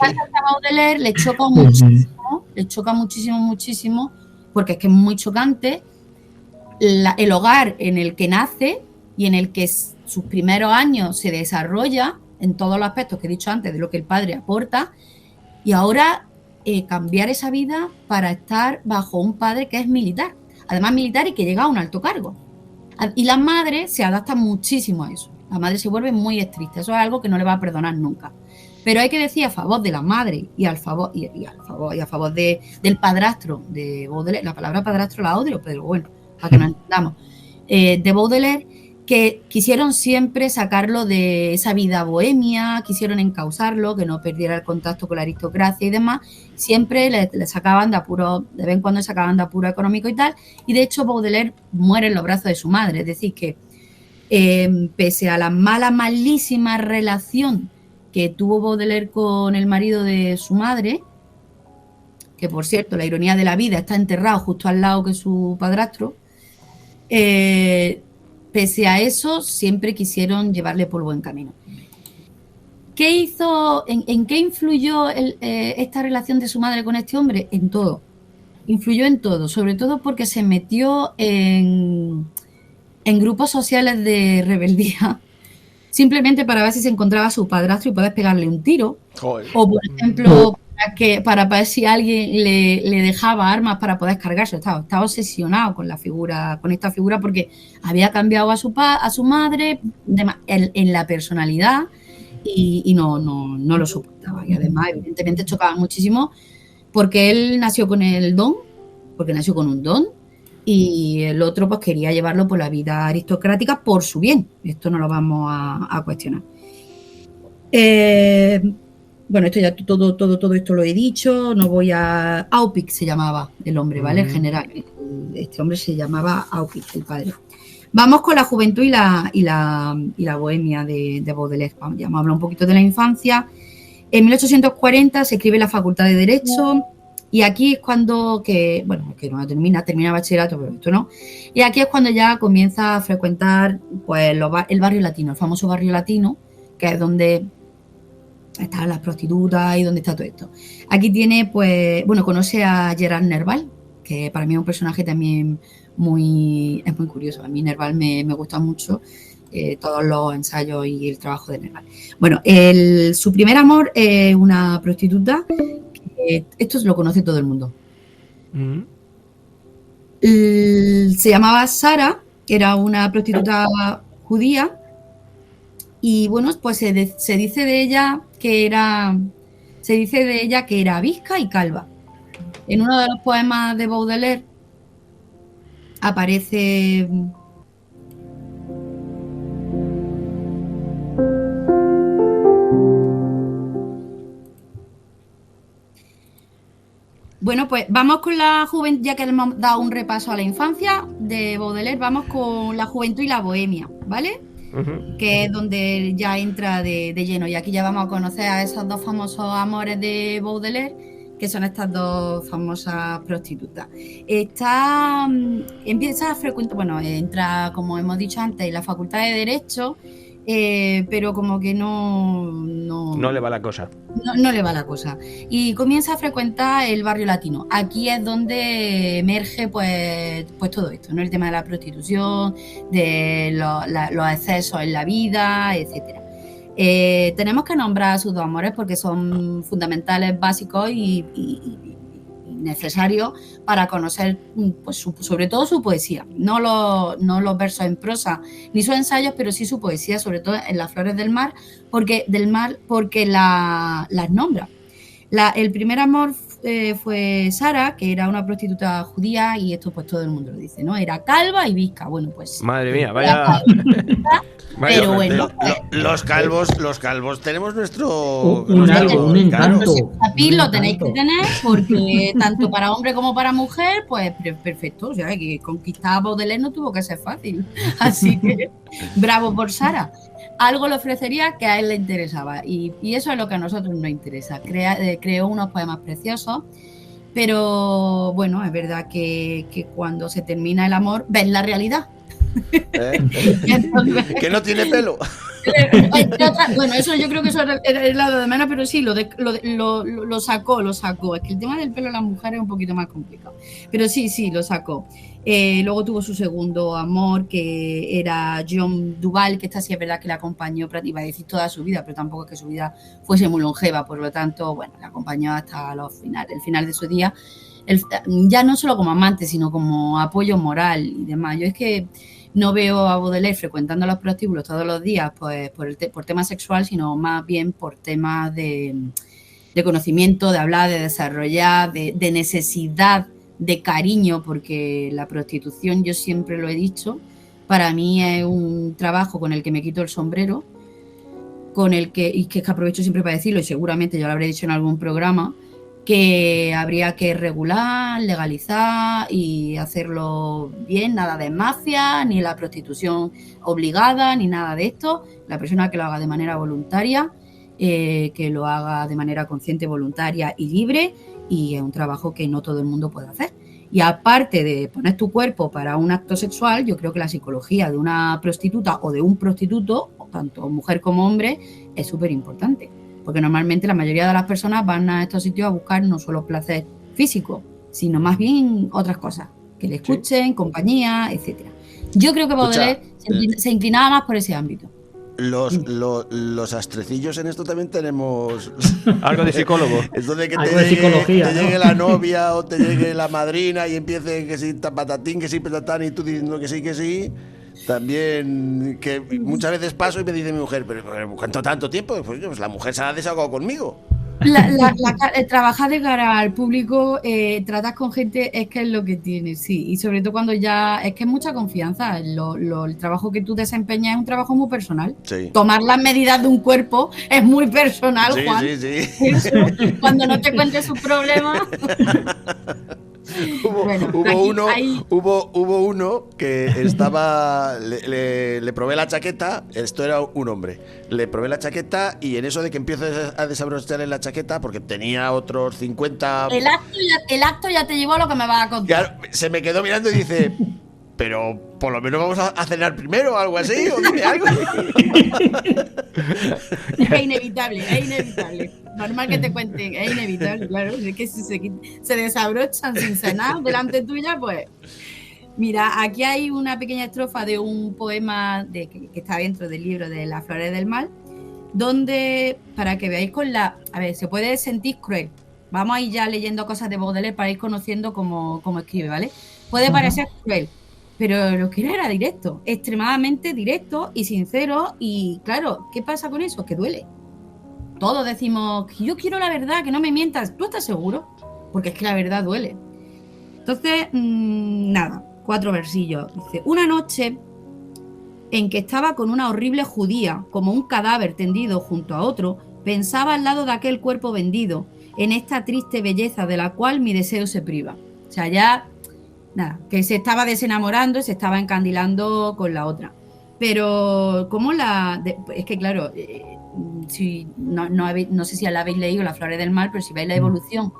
A Baudelaire le choca muchísimo, porque es que es muy chocante el hogar en el que nace y en el que sus primeros años se desarrolla en todos los aspectos que he dicho antes de lo que el padre aporta, y ahora cambiar esa vida para estar bajo un padre que es militar, además militar y que llega a un alto cargo. Y las madres se adaptan muchísimo a eso, la madre se vuelve muy estricta, eso es algo que no le va a perdonar nunca. Pero hay que decir a favor de la madre y a favor del padrastro de Baudelaire, la palabra padrastro la odio, pero bueno, para que nos entendamos, de Baudelaire, que quisieron siempre sacarlo de esa vida bohemia, quisieron encauzarlo, que no perdiera el contacto con la aristocracia y demás. Siempre le sacaban de apuro, de vez en cuando le sacaban de apuro económico y tal. Y de hecho Baudelaire muere en los brazos de su madre. Es decir, que pese a la malísima relación que tuvo Baudelaire con el marido de su madre, que por cierto, la ironía de la vida, está enterrado justo al lado que su padrastro, pese a eso, siempre quisieron llevarle por buen camino. ¿Qué hizo? ¿En qué influyó esta relación de su madre con este hombre? En todo. Influyó en todo, sobre todo porque se metió en grupos sociales de rebeldía, simplemente para ver si se encontraba a su padrastro y poder pegarle un tiro. Joder. O, por ejemplo, para ver si alguien le dejaba armas para poder cargarse. Estaba obsesionado con esta figura, porque había cambiado a su madre en la personalidad y no lo soportaba. Y además, evidentemente, chocaba muchísimo porque él nació con un don, y el otro pues quería llevarlo por la vida aristocrática por su bien. Esto no lo vamos a cuestionar. Bueno, esto ya todo esto lo he dicho, no voy a... Aupic se llamaba el hombre, ¿vale? El general. Este hombre se llamaba Aupic, el padre. Vamos con la juventud y la bohemia de Baudelaire. Ya hemos hablado un poquito de la infancia. En 1840 se escribe la Facultad de Derecho, y aquí es cuando que no termina bachillerato, pero esto no. Y aquí es cuando ya comienza a frecuentar pues el barrio latino, el famoso barrio latino, que es donde están las prostitutas y donde está todo esto. Aquí tiene, conoce a Gerard Nerval, que para mí es un personaje también es muy curioso. A mí Nerval me gusta mucho, todos los ensayos y el trabajo de Nerval. Bueno, su primer amor es una prostituta, que esto lo conoce todo el mundo. Se llamaba Sara, era una prostituta judía. Y bueno, pues se dice de ella que era avisca y calva. En uno de los poemas de Baudelaire aparece... Bueno, pues vamos con la juventud, ya que hemos dado un repaso a la infancia de Baudelaire, vamos con la juventud y la bohemia, ¿vale? Que es donde ya entra de lleno, y aquí ya vamos a conocer a esos dos famosos amores de Baudelaire, que son estas dos famosas prostitutas. Empieza a frecuentar, bueno, entra, como hemos dicho antes, en la Facultad de Derecho, pero como que no le va la cosa. No le va la cosa. Y comienza a frecuentar el barrio latino. Aquí es donde emerge pues todo esto, ¿no? El tema de la prostitución, de los excesos en la vida, etcétera. Tenemos que nombrar a sus dos amores porque son fundamentales, básicos y necesarios para conocer, pues, sobre todo su poesía, no los versos en prosa ni sus ensayos, pero sí su poesía, sobre todo en Las Flores del Mar, porque las nombra. El primer amor fue Sara, que era una prostituta judía, y esto pues todo el mundo lo dice, ¿no? Era calva y visca. Bueno, pues... Madre mía, vaya... Pero bueno, los calvos tenemos nuestro... un encanto. Lo tenéis que tener porque tanto para hombre como para mujer, pues perfecto. O sea, que conquistar a Baudelaire no tuvo que ser fácil. Así que bravo por Sara. Algo le ofrecería que a él le interesaba y eso es lo que a nosotros nos interesa. Creó unos poemas preciosos, pero bueno, es verdad que cuando se termina el amor, ves la realidad. Entonces, que no tiene pelo. Bueno, eso yo creo que eso era el lado de menos, pero sí, lo sacó. Es que el tema del pelo de las mujeres es un poquito más complicado. Pero sí, lo sacó. Luego tuvo su segundo amor, que era John Duval, que esta sí es verdad que le acompañó, iba a decir toda su vida, pero tampoco es que su vida fuese muy longeva, por lo tanto, bueno, le acompañó hasta el final de su día. Ya no solo como amante, sino como apoyo moral y demás. Yo es que no veo a Baudelaire frecuentando los prostíbulos todos los días pues, por tema sexual, sino más bien por temas de conocimiento, de hablar, de desarrollar, de necesidad de cariño, porque la prostitución, yo siempre lo he dicho, para mí es un trabajo con el que me quito el sombrero, y que aprovecho siempre para decirlo, y seguramente yo lo habré dicho en algún programa, que habría que regular, legalizar y hacerlo bien, nada de mafia, ni la prostitución obligada, ni nada de esto. La persona que lo haga de manera voluntaria, que lo haga de manera consciente, voluntaria y libre, y es un trabajo que no todo el mundo puede hacer. Y aparte de poner tu cuerpo para un acto sexual, yo creo que la psicología de una prostituta o de un prostituto, tanto mujer como hombre, es súper importante. Porque normalmente la mayoría de las personas van a estos sitios a buscar no solo placer físico, sino más bien otras cosas, que le escuchen, compañía, etcétera. Yo creo que Baudelaire se inclinaba más por ese ámbito. Los astrecillos en esto también tenemos algo de psicólogo. Esto de que algo de psicología, te llegue la novia o te llegue la madrina y empiece que sí patatín, que sí patatán y tú diciendo que sí. También, que muchas veces paso y me dice mi mujer, pero ¿cuánto tanto tiempo? Pues la mujer se ha desahogado conmigo. Trabajar de cara al público, tratas con gente, es que es lo que tienes, sí. Y sobre todo cuando ya, es que es mucha confianza. El trabajo que tú desempeñas es un trabajo muy personal. Sí. Tomar las medidas de un cuerpo es muy personal, sí, Juan. Sí. Cuando no te cuentes sus problemas. Hubo uno que estaba, le probé la chaqueta, esto era un hombre, le probé la chaqueta y en eso de que empiezo a desabrocharle la chaqueta, porque tenía otros 50... El acto ya te llevó a lo que me vas a contar. Claro, se me quedó mirando y dice, pero por lo menos vamos a cenar primero o algo así, o dime algo. Es inevitable. Normal que te cuenten, es inevitable, claro. Es que si se desabrochan sin cenar delante tuya, pues... Mira, aquí hay una pequeña estrofa de un poema que está dentro del libro de Las Flores del Mal, donde, para que veáis a ver, se puede sentir cruel. Vamos a ir ya leyendo cosas de Baudelaire para ir conociendo cómo escribe, ¿vale? Puede parecer cruel, pero lo que era directo, extremadamente directo y sincero. Y claro, ¿qué pasa con eso? Que duele. Todos decimos, yo quiero la verdad, que no me mientas. ¿Tú estás seguro? Porque es que la verdad duele. Entonces, nada, 4 versillos. Dice, una noche en que estaba con una horrible judía, como un cadáver tendido junto a otro, pensaba al lado de aquel cuerpo vendido, en esta triste belleza de la cual mi deseo se priva. O sea, ya... Nada, que se estaba desenamorando y se estaba encandilando con la otra. Pero como es que claro, si no sé si la habéis leído Las Flores del Mal, pero si veis la evolución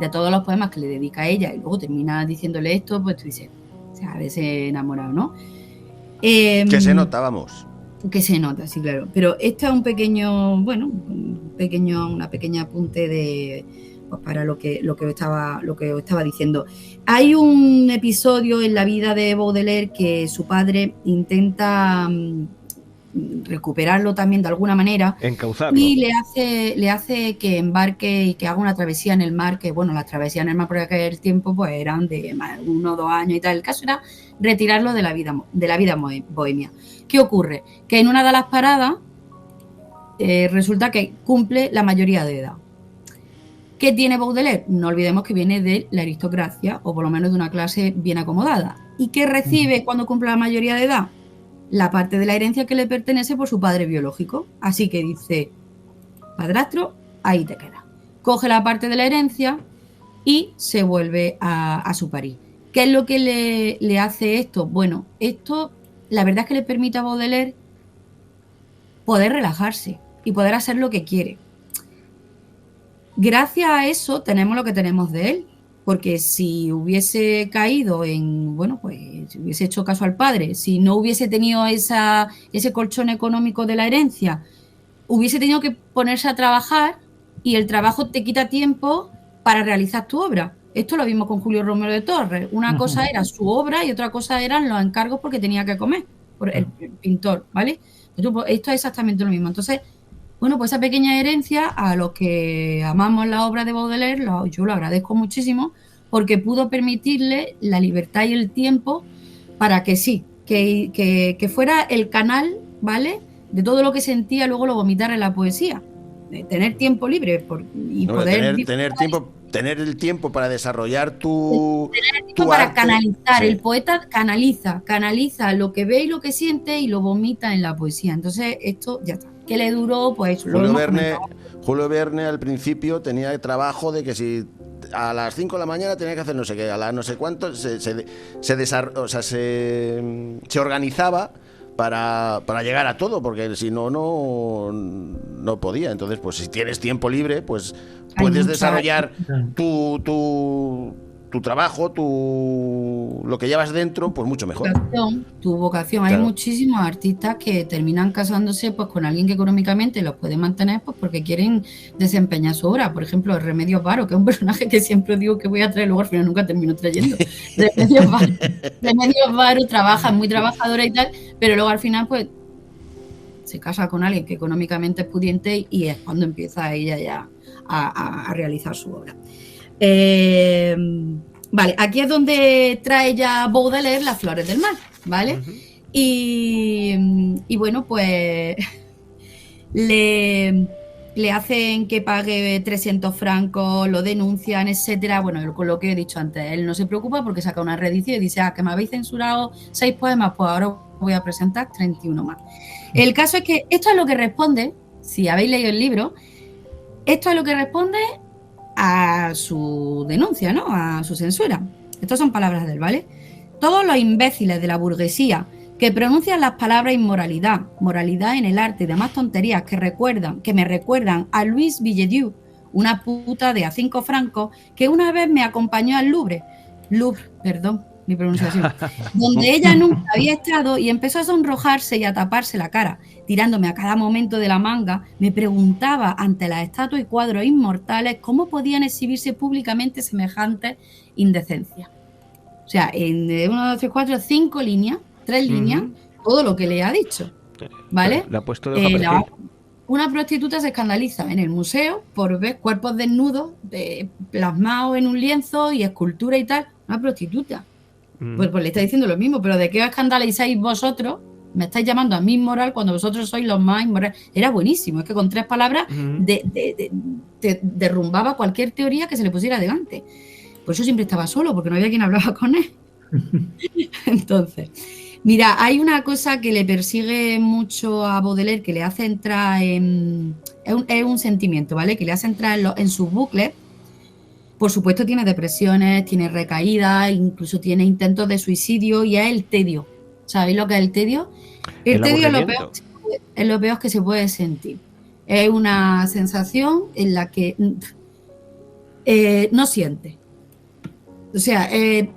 de todos los poemas que le dedica a ella, y luego termina diciéndole esto, pues tú dices, o sea, de ese enamorado, ¿no? Que se nota, vamos. Que se nota, sí, claro. Pero esto es un pequeño, bueno, una pequeña apunte de, pues, para lo que os estaba diciendo. Hay un episodio en la vida de Baudelaire que su padre intenta recuperarlo también de alguna manera, encauzarlo, y le hace que embarque y que haga una travesía en el mar, que bueno, las travesías en el mar por aquel tiempo pues eran de 1 o 2 años y tal. El caso era retirarlo de la vida bohemia. ¿Qué ocurre? Que en una de las paradas resulta que cumple la mayoría de edad. ¿Qué tiene Baudelaire? No olvidemos que viene de la aristocracia, o por lo menos de una clase bien acomodada. ¿Y qué recibe cuando cumple la mayoría de edad? La parte de la herencia que le pertenece por su padre biológico. Así que dice, padrastro, ahí te queda. Coge la parte de la herencia y se vuelve a su París. ¿Qué es lo que le hace esto? Bueno, esto la verdad es que le permite a Baudelaire poder relajarse y poder hacer lo que quiere. Gracias a eso tenemos lo que tenemos de él. Porque si hubiese caído en, bueno, pues si hubiese hecho caso al padre, si no hubiese tenido ese colchón económico de la herencia, hubiese tenido que ponerse a trabajar, y el trabajo te quita tiempo para realizar tu obra. Esto lo vimos con Julio Romero de Torres. Una cosa era su obra y otra cosa eran los encargos porque tenía que comer, por el pintor, ¿vale? Esto es exactamente lo mismo. Entonces, bueno, pues esa pequeña herencia, a los que amamos la obra de Baudelaire, yo lo agradezco muchísimo, porque pudo permitirle la libertad y el tiempo para que sí, que fuera el canal, ¿vale?, de todo lo que sentía, luego lo vomitara en la poesía. Tener tiempo libre y poder... Tener el tiempo para desarrollar tu para arte. canalizar. Sí. El poeta canaliza lo que ve y lo que siente y lo vomita en la poesía. Entonces, esto ya está. ¿Qué le duró? Pues Julio Verne al principio tenía trabajo de que si a las 5 de la mañana tenía que hacer no sé qué, a las no sé cuánto, se organizaba para llegar a todo, porque si no podía. Entonces, pues si tienes tiempo libre, pues puedes desarrollar tu trabajo, lo que llevas dentro, pues mucho mejor. Tu vocación. Claro. Hay muchísimos artistas que terminan casándose pues con alguien que económicamente los puede mantener, pues porque quieren desempeñar su obra. Por ejemplo, Remedios Varo, que es un personaje que siempre digo que voy a traer, luego al final nunca termino trayendo. Remedios Varo trabaja, es muy trabajadora y tal, pero luego al final pues se casa con alguien que económicamente es pudiente, y es cuando empieza ella ya a realizar su obra. Vale, aquí es donde trae ya Baudelaire Las flores del mar, ¿vale? Y bueno, pues le hacen que pague 300 francos, lo denuncian, etcétera. Bueno, con lo que he dicho antes, él no se preocupa porque saca una reedición y dice, que me habéis censurado 6 poemas, pues ahora os voy a presentar 31 más. El caso es que esto es lo que responde, si habéis leído el libro, esto es lo que responde a su denuncia, ¿no?, a su censura. Estas son palabras de él, ¿vale? Todos los imbéciles de la burguesía que pronuncian las palabras inmoralidad, moralidad en el arte y demás tonterías que me recuerdan a Louise Villedieu, una puta de a 5 francos que una vez me acompañó al Louvre, perdón, mi pronunciación, donde ella nunca había estado, y empezó a sonrojarse y a taparse la cara, tirándome a cada momento de la manga. Me preguntaba ante las estatuas y cuadros inmortales cómo podían exhibirse públicamente semejantes indecencias. O sea, en 1, 2, 3, 4, 5 líneas, 3 líneas, todo lo que le ha dicho, ¿vale? Le ha puesto de hoja perfil. Una prostituta se escandaliza en el museo por ver cuerpos desnudos plasmados en un lienzo y escultura y tal. Una prostituta. Pues le está diciendo lo mismo, pero ¿de qué os escandalizáis vosotros? Me estáis llamando a mí inmoral cuando vosotros sois los más inmorales. Era buenísimo, es que con 3 palabras derrumbaba cualquier teoría que se le pusiera delante. Por eso siempre estaba solo, porque no había quien hablaba con él. Entonces, mira, hay una cosa que le persigue mucho a Baudelaire, que le hace entrar en... Es un sentimiento, ¿vale? Que le hace entrar en sus bucles. Por supuesto tiene depresiones, tiene recaídas, incluso tiene intentos de suicidio, y es el tedio. ¿Sabéis lo que es el tedio? El tedio es lo peor que se puede sentir. Es una sensación en la que no siente. O sea,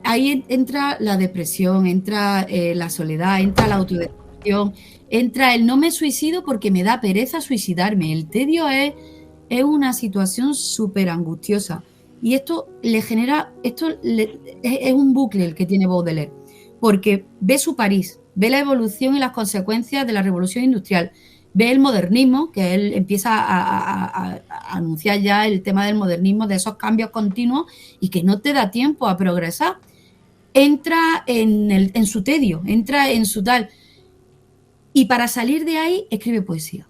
ahí entra la depresión, entra la soledad, entra la autodestrucción, entra el no me suicido porque me da pereza suicidarme. El tedio es una situación súper angustiosa. Y esto le genera, es un bucle el que tiene Baudelaire, porque ve su París, ve la evolución y las consecuencias de la revolución industrial, ve el modernismo, que él empieza a anunciar ya el tema del modernismo, de esos cambios continuos y que no te da tiempo a progresar. Entra en su tedio, entra en su tal. Y para salir de ahí, escribe poesía.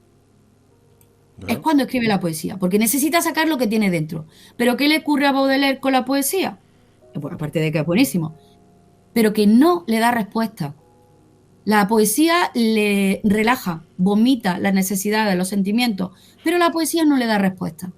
¿No? Es cuando escribe la poesía, porque necesita sacar lo que tiene dentro. ¿Pero qué le ocurre a Baudelaire con la poesía? Bueno, aparte de que es buenísimo, pero que no le da respuesta. La poesía le relaja, vomita las necesidades, los sentimientos, pero la poesía no le da respuesta.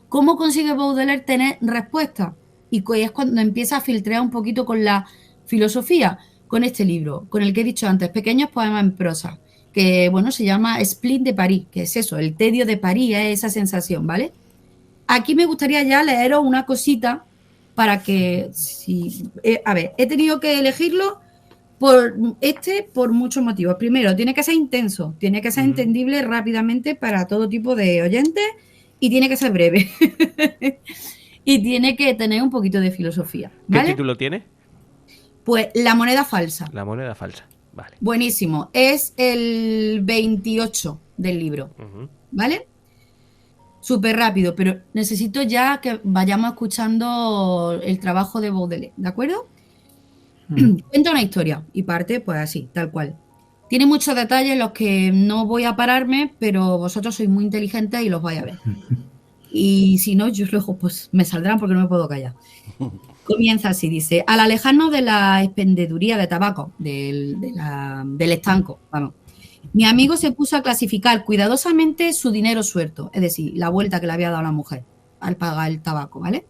¿Cómo consigue Baudelaire tener respuesta? Y es cuando empieza a filtrar un poquito con la filosofía, con este libro, con el que he dicho antes, Pequeños poemas en prosa, que bueno, se llama Split de París, que es eso, el tedio de París, es esa sensación, ¿vale? Aquí me gustaría ya leeros una cosita para que, a ver, he tenido que elegirlo por muchos motivos. Primero, tiene que ser intenso, tiene que ser entendible rápidamente para todo tipo de oyentes y tiene que ser breve. Y tiene que tener un poquito de filosofía, ¿vale? ¿Qué título tiene? Pues La moneda falsa. La moneda falsa, vale. Buenísimo. Es el 28 del libro, ¿vale? Súper rápido, pero necesito ya que vayamos escuchando el trabajo de Baudelaire, ¿de acuerdo? Cuenta una historia y parte pues así, tal cual. Tiene muchos detalles en los que no voy a pararme, pero vosotros sois muy inteligentes y los vais a ver. Y si no, yo luego pues me saldrán porque no me puedo callar. Comienza así, dice: al alejarnos de la expendeduría de tabaco, del estanco, vamos, mi amigo se puso a clasificar cuidadosamente su dinero suelto, es decir, la vuelta que le había dado la mujer al pagar el tabaco, ¿vale?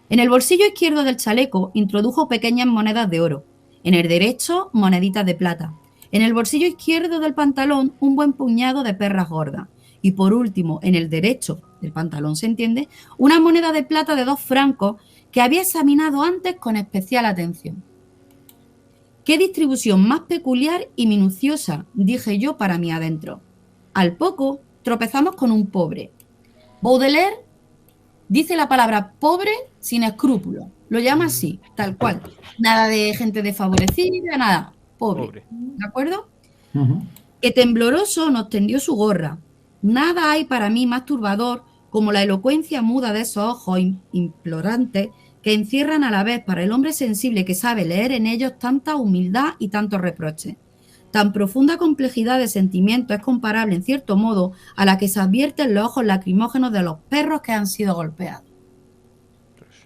En el bolsillo izquierdo del chaleco introdujo pequeñas monedas de oro, en el derecho moneditas de plata, en el bolsillo izquierdo del pantalón un buen puñado de perras gordas y por último, en el derecho del pantalón, ¿se entiende?, una moneda de plata de 2 francos que había examinado antes con especial atención. ¡Qué distribución más peculiar y minuciosa!, dije yo para mí adentro. Al poco tropezamos con un pobre. Baudelaire dice la palabra pobre sin escrúpulos. Lo llama así, tal cual. Nada de gente desfavorecida, nada. Pobre. ¿De acuerdo? Que tembloroso nos tendió su gorra. Nada hay para mí más turbador como la elocuencia muda de esos ojos implorantes que encierran a la vez para el hombre sensible que sabe leer en ellos tanta humildad y tantos reproches. Tan profunda complejidad de sentimiento es comparable, en cierto modo, a la que se advierte en los ojos lacrimógenos de los perros que han sido golpeados.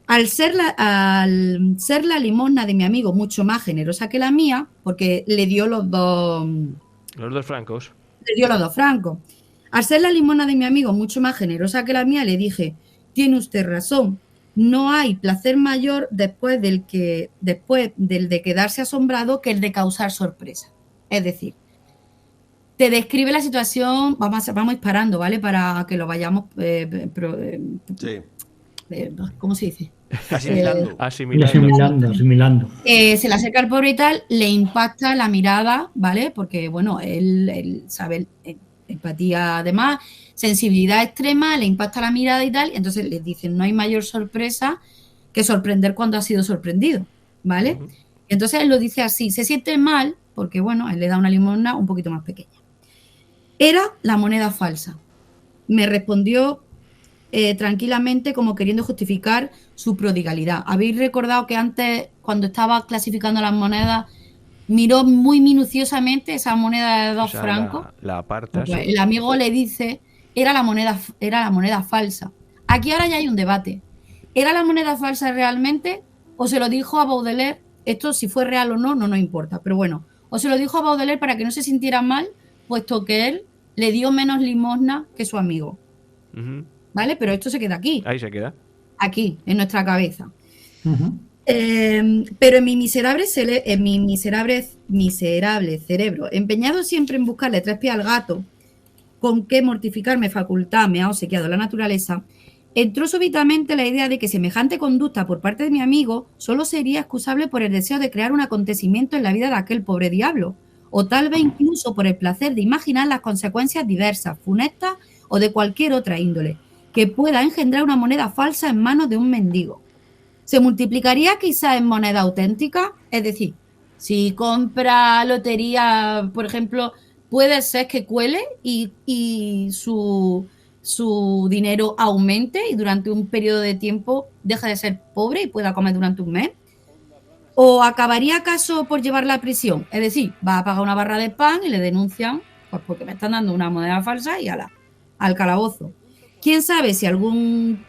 Al ser la limosna de mi amigo mucho más generosa que la mía, porque le dio los 2 francos. Le dio los 2 francos. Al ser la limosna de mi amigo mucho más generosa que la mía, le dije: tiene usted razón. No hay placer mayor después del de quedarse asombrado que el de causar sorpresa. Es decir, te describe la situación, vamos disparando, ¿vale? Para que lo vayamos... ¿cómo se dice? Asimilando. Se le acerca al pobre y tal, le impacta la mirada, ¿vale? Porque, bueno, él sabe empatía, además, sensibilidad extrema, le impacta la mirada y tal, y entonces les dicen: no hay mayor sorpresa que sorprender cuando ha sido sorprendido, ¿vale? Entonces él lo dice así, se siente mal, porque, bueno, él le da una limosna un poquito más pequeña. Era la moneda falsa. Me respondió tranquilamente, como queriendo justificar su prodigalidad. Habéis recordado que antes, cuando estaba clasificando las monedas, miró muy minuciosamente esa moneda de 2 francos. La aparta. Pues el amigo le dice: era la moneda falsa. Aquí ahora ya hay un debate. ¿Era la moneda falsa realmente? ¿O se lo dijo a Baudelaire? Esto, si fue real o no, no nos importa. Pero bueno, o se lo dijo a Baudelaire para que no se sintiera mal, puesto que él le dio menos limosna que su amigo. ¿Vale? Pero esto se queda aquí. Ahí se queda. Aquí, en nuestra cabeza. Pero en mi miserable cerebro, empeñado siempre en buscarle 3 pies al gato, con qué mortificarme facultad me ha obsequiado la naturaleza, entró súbitamente la idea de que semejante conducta por parte de mi amigo solo sería excusable por el deseo de crear un acontecimiento en la vida de aquel pobre diablo, o tal vez incluso por el placer de imaginar las consecuencias diversas, funestas o de cualquier otra índole, que pueda engendrar una moneda falsa en manos de un mendigo. ¿Se multiplicaría quizá en moneda auténtica? Es decir, si compra lotería, por ejemplo, puede ser que cuele y su dinero aumente y durante un periodo de tiempo deje de ser pobre y pueda comer durante un mes. ¿O acabaría acaso por llevarla a prisión? Es decir, va a pagar una barra de pan y le denuncian pues porque me están dando una moneda falsa y al calabozo. ¿Quién sabe si algún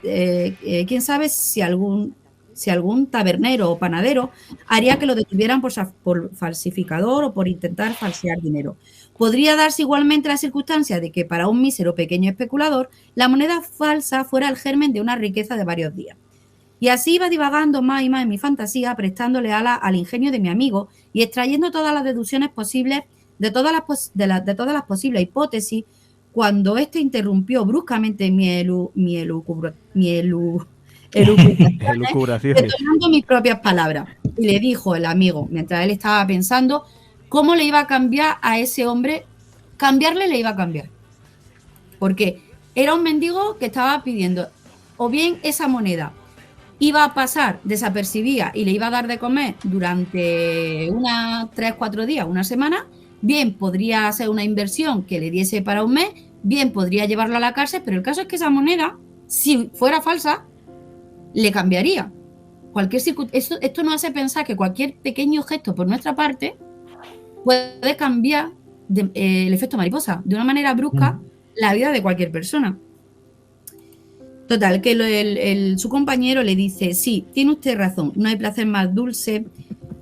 tabernero o panadero haría que lo detuvieran por falsificador o por intentar falsear dinero? Podría darse igualmente la circunstancia de que para un mísero pequeño especulador la moneda falsa fuera el germen de una riqueza de varios días. Y así iba divagando más y más en mi fantasía, prestándole alas al ingenio de mi amigo y extrayendo todas las deducciones posibles de todas las posibles hipótesis, cuando éste interrumpió bruscamente mi elucubraciones, detonando mis propias palabras. Y le dijo el amigo, mientras él estaba pensando, cómo le iba a cambiar a ese hombre. Cambiarle le iba a cambiar. Porque era un mendigo que estaba pidiendo, o bien esa moneda iba a pasar desapercibida y le iba a dar de comer durante 3-4 días, una semana, bien podría ser una inversión que le diese para un mes, bien podría llevarlo a la cárcel, pero el caso es que esa moneda, si fuera falsa, le cambiaría. Esto nos hace pensar que cualquier pequeño gesto por nuestra parte puede cambiar el efecto mariposa, de una manera brusca, la vida de cualquier persona. Total, que su compañero le dice, sí, tiene usted razón, no hay placer más dulce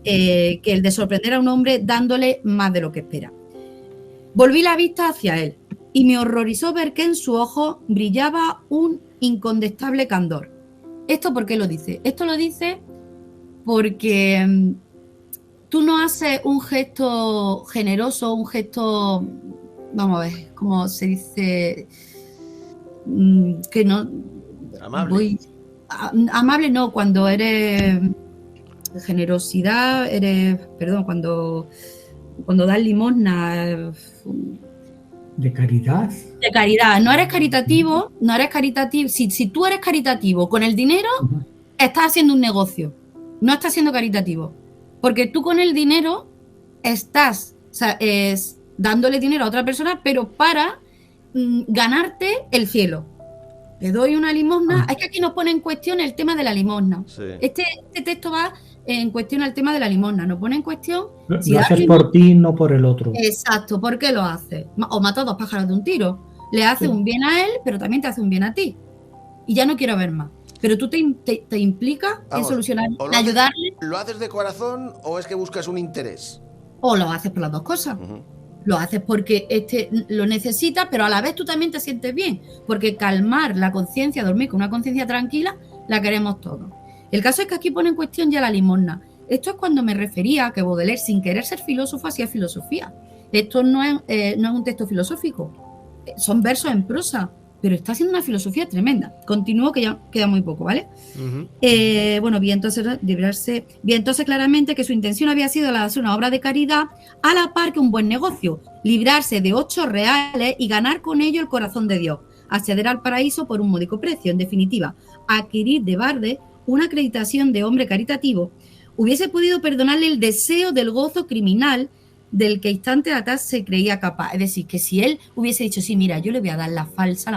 que el de sorprender a un hombre dándole más de lo que espera. Volví la vista hacia él y me horrorizó ver que en su ojo brillaba un incontestable candor. ¿Esto por qué lo dice? Esto lo dice porque tú no haces un gesto generoso, un gesto, vamos a ver, ¿cómo se dice? Que no... Amable. Amable no, cuando eres... Generosidad, cuando das limosna... ¿De caridad? De caridad. No eres caritativo. Si tú eres caritativo con el dinero, estás haciendo un negocio. No estás siendo caritativo. Porque tú con el dinero estás dándole dinero a otra persona, pero para ganarte el cielo. Le doy una limosna. Es que aquí nos pone en cuestión el tema de la limosna. Sí. Este texto va en cuestión al tema de la limosna. Nos pone en cuestión... Si lo haces por ti, no por el otro. Exacto. ¿Por qué lo haces? O mata a 2 pájaros de un tiro. Le hace un bien a él, pero también te hace un bien a ti. Y ya no quiero ver más. Pero tú te implicas en solucionar, en ayudarle. ¿Lo haces de corazón o es que buscas un interés? O lo haces por las dos cosas. Lo haces porque lo necesitas, pero a la vez tú también te sientes bien. Porque calmar la conciencia, dormir con una conciencia tranquila, la queremos todos. El caso es que aquí pone en cuestión ya la limosna. Esto es cuando me refería a que Baudelaire, sin querer ser filósofo, hacía filosofía. Esto no es un texto filosófico. Son versos en prosa, pero está haciendo una filosofía tremenda. Continúo, que ya queda muy poco, ¿vale? Vi entonces claramente que su intención había sido la de hacer una obra de caridad a la par que un buen negocio, librarse de 8 reales y ganar con ello el corazón de Dios, acceder al paraíso por un módico precio, en definitiva, adquirir de Barde una acreditación de hombre caritativo. Hubiese podido perdonarle el deseo del gozo criminal del que instantes atrás se creía capaz. Es decir, que si él hubiese dicho, sí, mira, yo le voy a dar la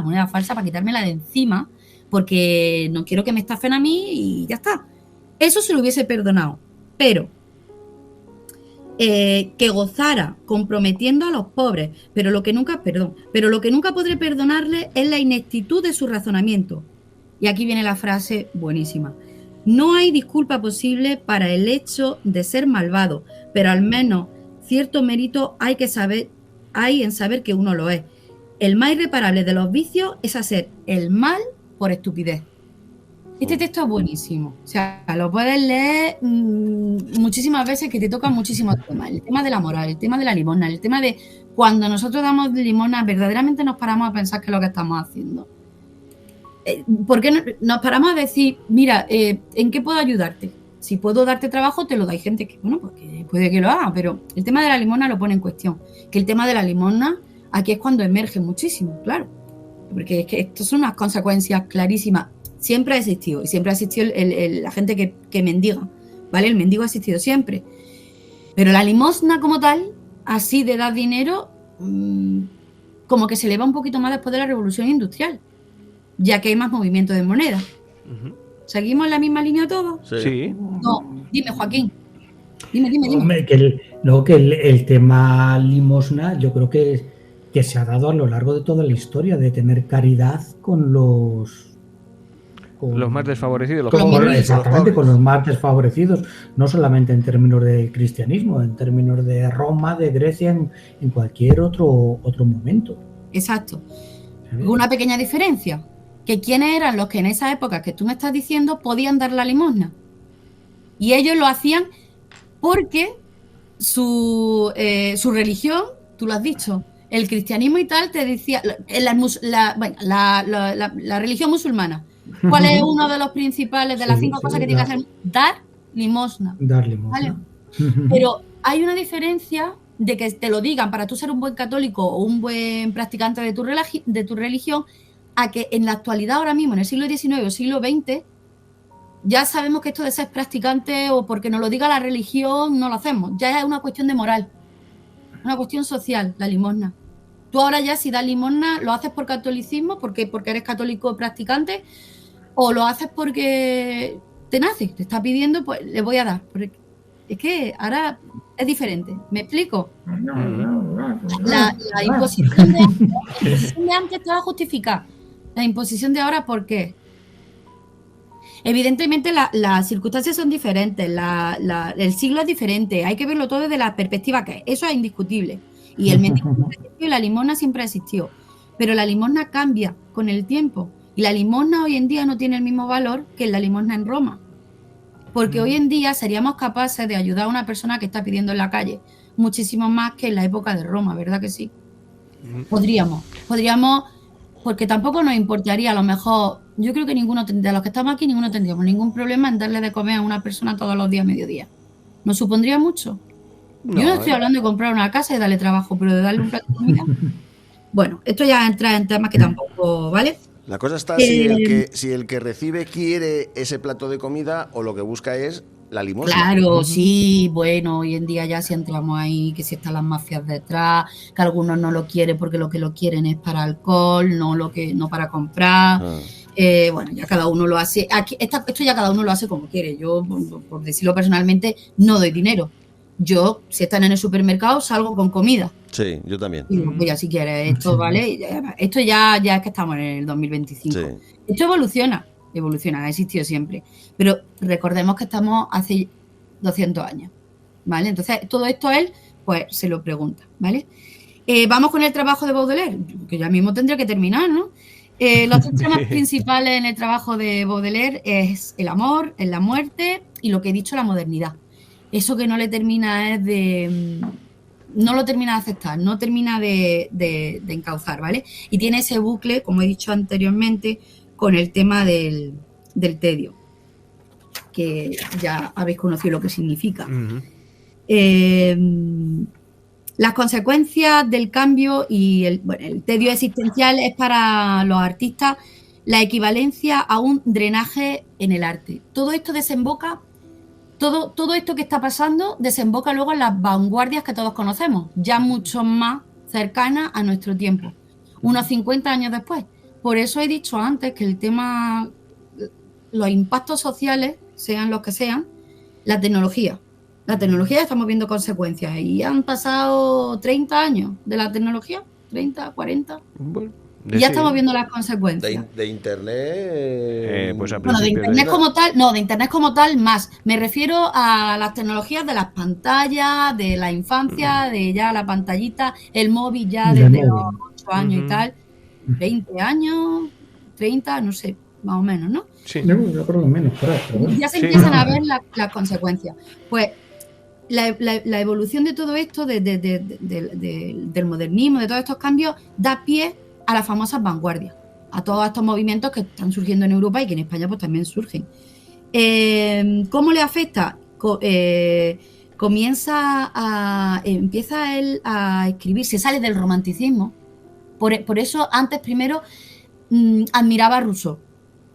moneda falsa para quitármela de encima, porque no quiero que me estafen a mí y ya está. Eso se lo hubiese perdonado. Pero que gozara comprometiendo a los pobres, pero lo que nunca podré perdonarle es la ineptitud de su razonamiento. Y aquí viene la frase buenísima. No hay disculpa posible para el hecho de ser malvado, pero al menos cierto mérito hay en saber que uno lo es. El más irreparable de los vicios es hacer el mal por estupidez. Este texto es buenísimo. O sea, lo puedes leer muchísimas veces, que te tocan muchísimos temas. El tema de la moral, el tema de la limosna, el tema de cuando nosotros damos limosna, verdaderamente nos paramos a pensar qué es lo que estamos haciendo. ¿por qué nos paramos a decir, mira, ¿en qué puedo ayudarte? Si puedo darte trabajo, te lo da. Hay gente que, bueno, pues que puede que lo haga, pero el tema de la limosna lo pone en cuestión. Que el tema de la limosna, aquí es cuando emerge muchísimo, claro. Porque es que esto son unas consecuencias clarísimas. Siempre ha existido, y siempre ha existido la gente que mendiga, ¿vale? El mendigo ha existido siempre. Pero la limosna como tal, así de dar dinero, como que se eleva un poquito más después de la revolución industrial, ya que hay más movimiento de moneda. ¿Seguimos en la misma línea todos? Sí. No, dime, Joaquín. Dime. Hombre, que el tema limosna yo creo que se ha dado a lo largo de toda la historia, de tener caridad con los más desfavorecidos. Exactamente, con los más desfavorecidos, no solamente en términos de cristianismo, en términos de Roma, de Grecia, en cualquier otro momento. Exacto. ¿Sabes? Una pequeña diferencia, que quiénes eran los que en esa época que tú me estás diciendo podían dar la limosna. Y ellos lo hacían porque su religión, tú lo has dicho, el cristianismo y tal, te decía, la religión musulmana. ¿Cuál es uno de los principales, de las 5 cosas que tiene que hacer? Dar limosna. Dar limosna. ¿Vale? Pero hay una diferencia de que te lo digan para tú ser un buen católico o un buen practicante de tu religión, a que en la actualidad, ahora mismo, en el siglo XIX o siglo XX, ya sabemos que esto de ser practicante o porque nos lo diga la religión, no lo hacemos. Ya es una cuestión de moral, una cuestión social, la limosna. Tú ahora ya, si das limosna, lo haces por catolicismo, porque eres católico practicante, o lo haces porque te nace, te está pidiendo, pues le voy a dar. Porque es que ahora es diferente. ¿Me explico? La imposición de antes te va a justificar. La imposición de ahora, ¿por qué? Evidentemente las circunstancias son diferentes, el siglo es diferente, hay que verlo todo desde la perspectiva que es. Eso es indiscutible. Y el mendigo siempre existió y la limosna siempre existió. Pero la limosna cambia con el tiempo. Y la limosna hoy en día no tiene el mismo valor que la limosna en Roma. Porque hoy en día seríamos capaces de ayudar a una persona que está pidiendo en la calle muchísimo más que en la época de Roma, ¿verdad que sí? Podríamos, porque tampoco nos importaría, a lo mejor, yo creo que ninguno de los que estamos aquí, ninguno tendríamos ningún problema en darle de comer a una persona todos los días a mediodía. ¿Nos supondría mucho? Yo no estoy hablando de comprar una casa y darle trabajo, pero de darle un plato de comida. Bueno, esto ya entra en temas que tampoco, ¿vale? La cosa está si el que recibe quiere ese plato de comida o lo que busca es la limosna. Claro, sí, bueno, hoy en día ya si entramos ahí, que si están las mafias detrás, que algunos no lo quieren porque lo que lo quieren es para alcohol, no para comprar. Bueno, ya cada uno lo hace. Esto ya cada uno lo hace como quiere. Yo, por decirlo personalmente, no doy dinero. Yo, si están en el supermercado, salgo con comida. Sí, yo también. Y digo, ya si quieres, esto vale. Esto ya es que estamos en el 2025. Sí. Esto evoluciona, ha existido siempre. Pero recordemos que estamos hace 200 años, ¿vale? Entonces, todo esto él, pues, se lo pregunta, ¿vale? Vamos con el trabajo de Baudelaire, que ya mismo tendría que terminar, ¿no? Los tres temas principales en el trabajo de Baudelaire es el amor, la muerte y lo que he dicho, la modernidad. Eso que no le termina no lo termina de aceptar, no termina de encauzar, ¿vale? Y tiene ese bucle, como he dicho anteriormente, con el tema del tedio, que ya habéis conocido lo que significa. Las consecuencias del cambio y el tedio existencial es para los artistas la equivalencia a un drenaje en el arte. Todo esto desemboca, todo esto que está pasando desemboca luego en las vanguardias que todos conocemos, ya mucho más cercanas a nuestro tiempo, unos 50 años después. Por eso he dicho antes que el tema, los impactos sociales, sean los que sean, la tecnología estamos viendo consecuencias y han pasado 30 años de la tecnología, 30, 40. Bueno, y ya estamos viendo las consecuencias. De internet. Pues bueno, de internet como tal, no, de internet como tal más. Me refiero a las tecnologías de las pantallas, de la infancia, de ya la pantallita, el móvil ya desde los 8 años y tal. 20 años, 30, no sé, más o menos, ¿no? Sí. Yo por lo menos, pero ya se empiezan a ver las consecuencias. Pues la evolución de todo esto, del modernismo, de todos estos cambios, da pie a las famosas vanguardias, a todos estos movimientos que están surgiendo en Europa y que en España pues también surgen. ¿Cómo le afecta? Empieza él a escribir, se sale del romanticismo. Por eso antes primero admiraba a Rousseau,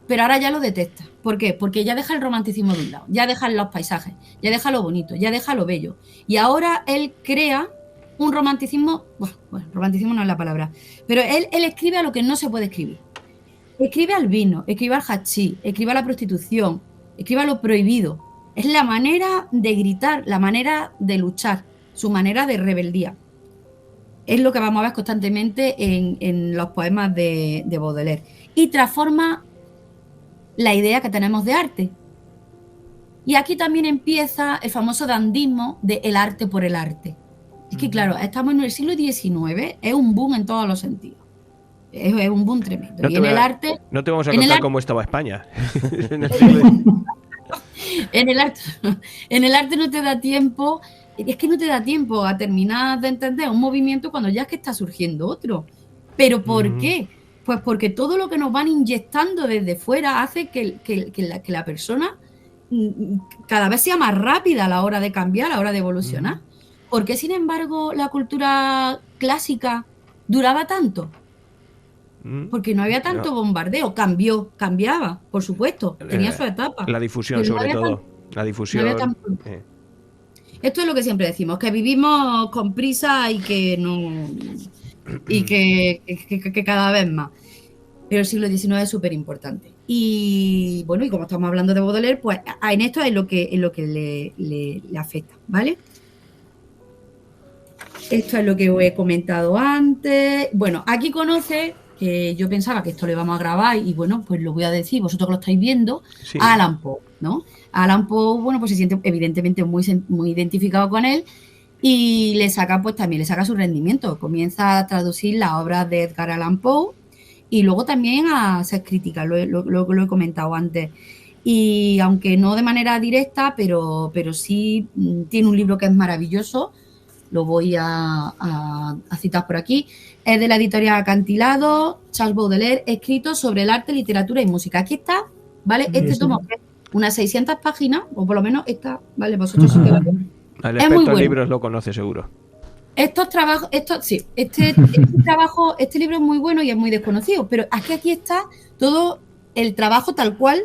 pero ahora ya lo detesta. ¿Por qué? Porque ya deja el romanticismo de un lado, ya deja los paisajes, ya deja lo bonito, ya deja lo bello. Y ahora él crea un romanticismo, bueno, romanticismo no es la palabra, pero él escribe a lo que no se puede escribir. Escribe al vino, escribe al hachís, escribe a la prostitución, escribe a lo prohibido. Es la manera de gritar, la manera de luchar, su manera de rebeldía. Es lo que vamos a ver constantemente en los poemas de Baudelaire. Y transforma la idea que tenemos de arte. Y aquí también empieza el famoso dandismo de el arte por el arte. Es que claro, estamos en el siglo XIX, es un boom en todos los sentidos. Es un boom tremendo. No, y en el arte... No te vamos a contar cómo estaba España. En el arte no te da tiempo, es que no te da tiempo a terminar de entender un movimiento cuando ya es que está surgiendo otro. ¿Pero por qué? Pues porque todo lo que nos van inyectando desde fuera hace que la persona cada vez sea más rápida a la hora de cambiar, a la hora de evolucionar. ¿Por qué, sin embargo, la cultura clásica duraba tanto? Porque no había tanto bombardeo, cambiaba, por supuesto, tenía su etapa. La difusión, sobre todo. La difusión. Esto es lo que siempre decimos, que vivimos con prisa y que no y que cada vez más. Pero el siglo XIX es súper importante. Y bueno, y como estamos hablando de Baudelaire, pues en esto es lo que le afecta, ¿vale? Esto es lo que os he comentado antes. Bueno, aquí conoce, que yo pensaba que esto lo íbamos a grabar y bueno, pues lo voy a decir, vosotros que lo estáis viendo, sí. A Allan Poe, ¿no? Allan Poe, bueno, pues se siente evidentemente muy identificado con él y le saca su rendimiento. Comienza a traducir las obras de Edgar Allan Poe y luego también a hacer críticas, lo he comentado antes. Y aunque no de manera directa, pero sí tiene un libro que es maravilloso, lo voy a citar por aquí. Es de la editorial Acantilado, Charles Baudelaire, escrito sobre el arte, literatura y música. Aquí está, ¿vale? Este tomo es unas 600 páginas, o por lo menos esta, ¿vale? Vosotros sí que lo veis. El experto en libros lo conoce seguro. Estos trabajos, este libro es muy bueno y es muy desconocido, pero aquí está todo el trabajo tal cual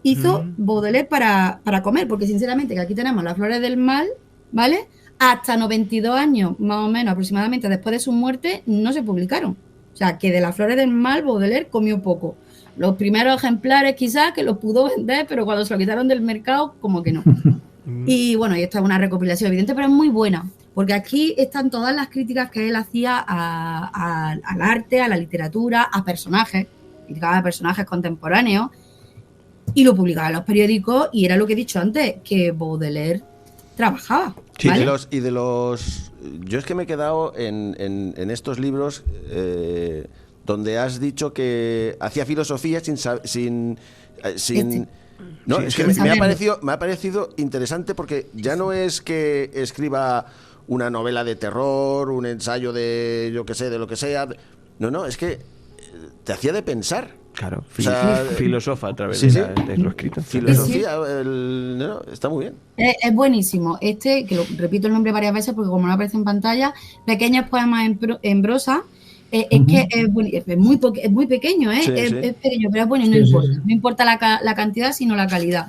hizo Baudelaire para comer, porque sinceramente que aquí tenemos Las Flores del Mal, ¿vale? Hasta 92 años, más o menos, aproximadamente después de su muerte, no se publicaron. O sea, que de Las Flores del Mal, Baudelaire comió poco. Los primeros ejemplares quizás que los pudo vender, pero cuando se lo quitaron del mercado, como que no. Y bueno, y esta es una recopilación evidente, pero es muy buena, porque aquí están todas las críticas que él hacía al arte, a la literatura, a personajes, criticaba a personajes contemporáneos, y lo publicaba en los periódicos, y era lo que he dicho antes, que Baudelaire trabajaba. Sí, ¿vale? Yo es que me he quedado en estos libros donde has dicho que hacía filosofía sin no, sí, es que me ha parecido interesante, porque ya no es que escriba una novela de terror, un ensayo de yo que sé, de lo que sea. No, es que te hacía de pensar. Claro, filosofa a través de lo escrito. Filosofía, está muy bien. Es buenísimo. Que lo repito el nombre varias veces porque como no aparece en pantalla, Pequeños poemas en prosa. Es que es muy pequeño, ¿eh? Es pequeño, pero es bueno y no importa. No importa la cantidad, sino la calidad.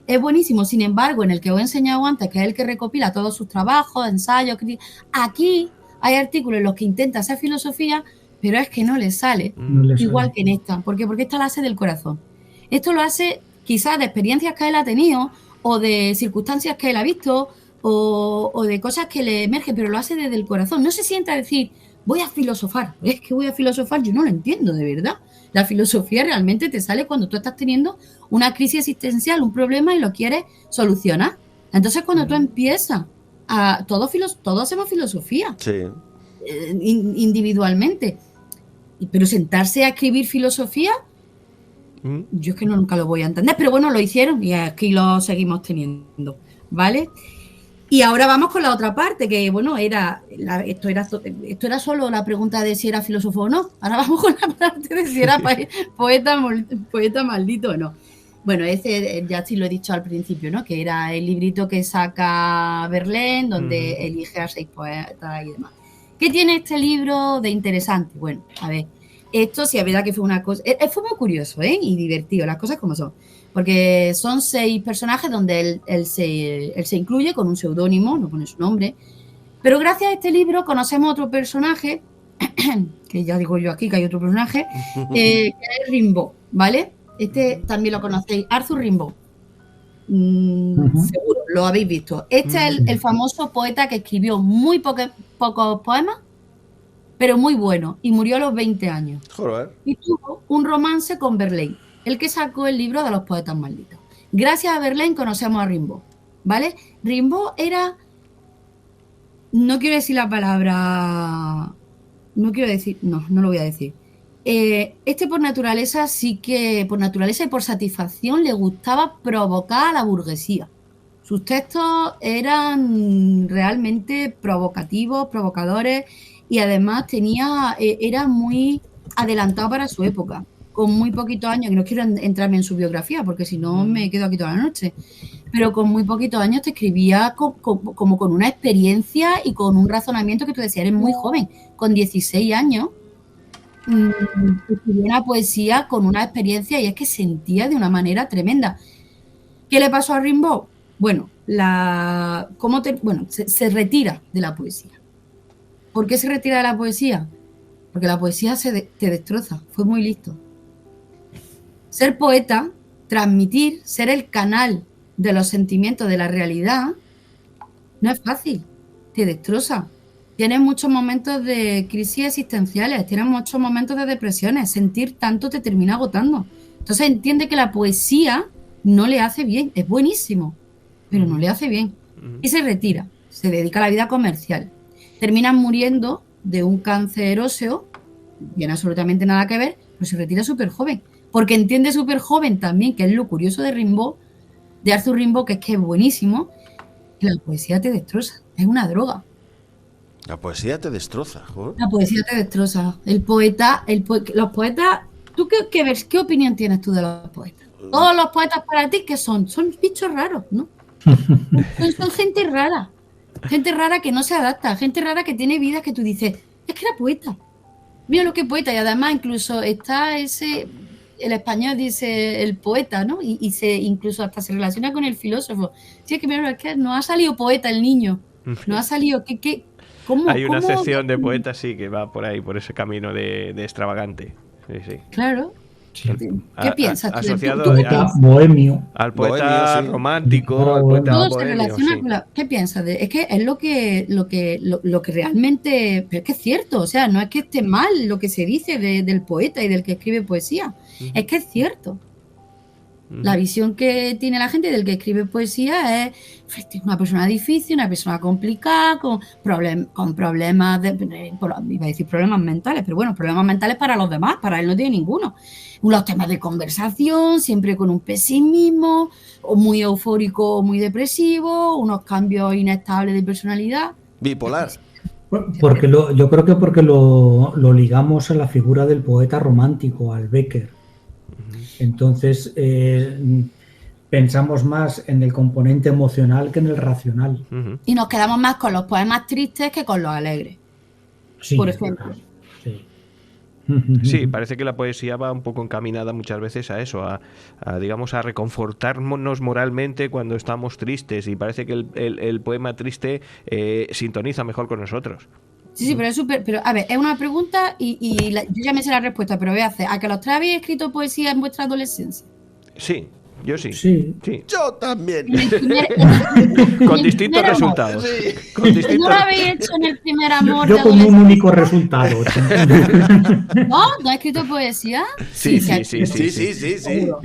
Es buenísimo. Sin embargo, en el que os he enseñado antes, que es el que recopila todos sus trabajos, ensayos, críticas, aquí hay artículos en los que intenta hacer filosofía, pero es que no le sale igual que en esta. ¿Por qué? Porque esta lo hace del corazón. Esto lo hace quizás de experiencias que él ha tenido o de circunstancias que él ha visto o de cosas que le emergen, pero lo hace desde el corazón. No se sienta a decir, voy a filosofar. Es que voy a filosofar, yo no lo entiendo de verdad. La filosofía realmente te sale cuando tú estás teniendo una crisis existencial, un problema y lo quieres solucionar. Entonces cuando tú empiezas todos hacemos filosofía. Sí. Individualmente. Pero sentarse a escribir filosofía, yo es que nunca lo voy a entender. Pero bueno, lo hicieron y aquí lo seguimos teniendo, ¿vale? Y ahora vamos con la otra parte, que bueno, esto era solo la pregunta de si era filósofo o no. Ahora vamos con la parte de si era poeta maldito o no. Bueno, ese ya sí lo he dicho al principio, ¿no? Que era el librito que saca Verlaine, donde elige a 6 poetas y demás. ¿Qué tiene este libro de interesante? Bueno, a ver, esto sí es verdad que fue una cosa... Fue muy curioso, ¿eh? Y divertido, las cosas como son. Porque son 6 personajes donde él se incluye con un seudónimo, no pone su nombre. Pero gracias a este libro conocemos otro personaje, que ya digo yo aquí que hay otro personaje, que es Rimbaud, ¿vale? Este también lo conocéis, Arthur Rimbaud. Seguro, lo habéis visto. Este es el famoso poeta que escribió muy pocos poemas, pero muy buenos, y murió a los 20 años. Joder. Y tuvo un romance con Verlaine, el que sacó el libro de los poetas malditos. Gracias a Verlaine conocemos a Rimbaud, ¿vale? Rimbaud era... No quiero decir la palabra... No lo voy a decir. Este por naturaleza sí que... Por naturaleza y por satisfacción le gustaba provocar a la burguesía. Sus textos eran realmente provocativos, provocadores, y además era muy adelantado para su época. Con muy poquitos años, que no quiero entrarme en su biografía, porque si no me quedo aquí toda la noche, pero con muy poquitos años te escribía como con una experiencia y con un razonamiento que tú decías, eres muy joven, con 16 años, escribía una poesía con una experiencia y es que sentía de una manera tremenda. ¿Qué le pasó a Rimbaud? Bueno, se retira de la poesía. ¿Por qué se retira de la poesía? Porque la poesía te destroza, fue muy listo. Ser poeta, transmitir, ser el canal de los sentimientos de la realidad, no es fácil, te destroza. Tienes muchos momentos de crisis existenciales, tienes muchos momentos de depresiones, sentir tanto te termina agotando. Entonces entiende que la poesía no le hace bien, es buenísimo, pero no le hace bien. Y se retira, se dedica a la vida comercial. Termina muriendo de un cáncer óseo, tiene absolutamente nada que ver, pero se retira súper joven. Porque entiende súper joven también, que es lo curioso de Rimbaud, de Arthur Rimbaud, que es buenísimo, que la poesía te destroza, es una droga. La poesía te destroza, joder. La poesía te destroza. Los poetas, ¿tú qué opinión tienes tú de los poetas? Todos los poetas para ti, ¿qué son? Son bichos raros, ¿no? son gente rara que no se adapta, gente rara que tiene vidas que tú dices, es que era poeta. Mira lo que es poeta, y además incluso está el español dice el poeta, ¿no? Y incluso hasta se relaciona con el filósofo. Sí, es que mira, es que no ha salido poeta el niño. No ha salido. ¿Cómo? Hay una sección de poetas, sí, que va por ahí, por ese camino de extravagante. Sí. Claro. Sí. ¿Qué piensas? Asociado poeta bohemio. al poeta Bohemio, sí. romántico, al poeta Todo se bohemio, relaciona sí. con ¿qué piensas? Es que es lo que realmente... Pero es que es cierto, o sea, no es que esté mal lo que se dice del poeta y del que escribe poesía. Es que es cierto. La visión que tiene la gente del que escribe poesía es una persona difícil, una persona complicada, con problemas, iba a decir problemas mentales, pero bueno, problemas mentales para los demás, para él no tiene ninguno. Los temas de conversación, siempre con un pesimismo, o muy eufórico o muy depresivo, unos cambios inestables de personalidad. Bipolar. Yo creo que porque lo ligamos a la figura del poeta romántico, al Becker. Entonces pensamos más en el componente emocional que en el racional. Y nos quedamos más con los poemas tristes que con los alegres, Sí, por ejemplo. Sí. Sí, parece que la poesía va un poco encaminada muchas veces a eso, digamos, a reconfortarnos moralmente cuando estamos tristes, y parece que el poema triste sintoniza mejor con nosotros. Sí, pero es súper... Pero, a ver, es una pregunta yo ya me sé la respuesta, pero voy a hacer. ¿A que los tres habéis escrito poesía en vuestra adolescencia? Sí, yo sí. Sí. Yo también. Con distintos resultados. Sí. Con distintos... ¿No lo habéis hecho en el primer amor? Yo de con un adolescencia? único resultado. ¿No has escrito poesía? Sí. Seguro.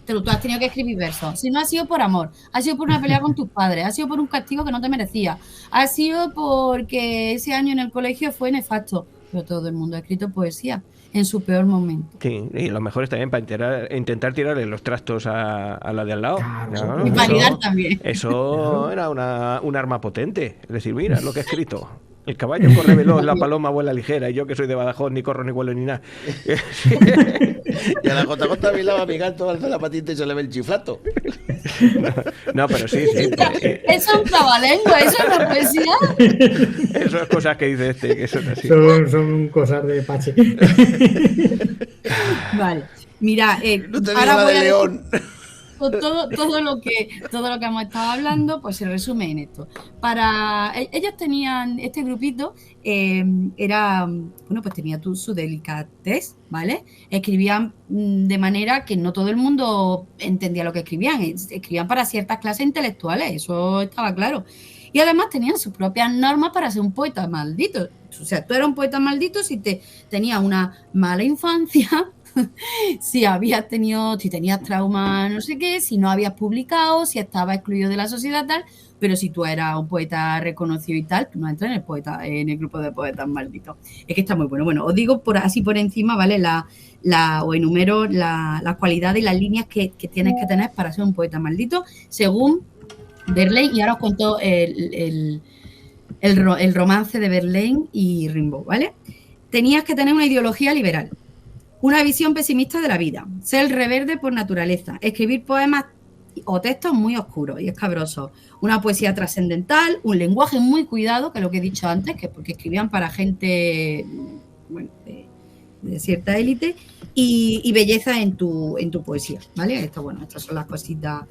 Tú has tenido que escribir versos. Si no ha sido por amor, ha sido por una pelea con tus padres, ha sido por un castigo que no te merecía, ha sido porque ese año en el colegio fue nefasto. Pero todo el mundo ha escrito poesía. en su peor momento. Sí, y lo mejor es también para intentar tirarle los trastos a la de al lado. Claro. ¿no? Y validar también. Eso era un arma potente. Es decir, mira lo que he escrito. El caballo corre veloz, la paloma vuela ligera, y yo que soy de Badajoz ni corro ni vuelo ni nada. Y a la JJ Vilava mi gato alza la patita y se le ve el chiflato. No, pero sí. Eso es un trabalengua, eso es una poesía. Eso es cosas que dice este, que son así. Son cosas de Pache. Vale, mira, No te digo ahora la voy de a León. todo lo que hemos estado hablando, pues se resume en esto. Ellos tenían este grupito, pues tenía su delicatez, ¿vale? Escribían de manera que no todo el mundo entendía lo que escribían. Escribían para ciertas clases intelectuales, eso estaba claro. Y además tenían sus propias normas para ser un poeta maldito. O sea, tú eras un poeta maldito si tenías una mala infancia, si tenías trauma, no sé qué, si no habías publicado, si estabas excluido de la sociedad, tal. Pero si tú eras un poeta reconocido y tal, tú no entras en el grupo de poetas malditos. Es que está muy bueno. Bueno, os digo así por encima, ¿vale? O enumero las cualidades y las líneas que tienes que tener para ser un poeta maldito, según Verlaine. Y ahora os cuento el romance de Verlaine y Rimbaud, ¿vale? Tenías que tener una ideología liberal, una visión pesimista de la vida, ser rebelde por naturaleza, escribir poemas o textos muy oscuros y escabrosos, una poesía trascendental, un lenguaje muy cuidado, que es lo que he dicho antes, que porque escribían para gente, bueno, de cierta élite, y belleza en tu poesía, ¿vale? Estas son las cositas.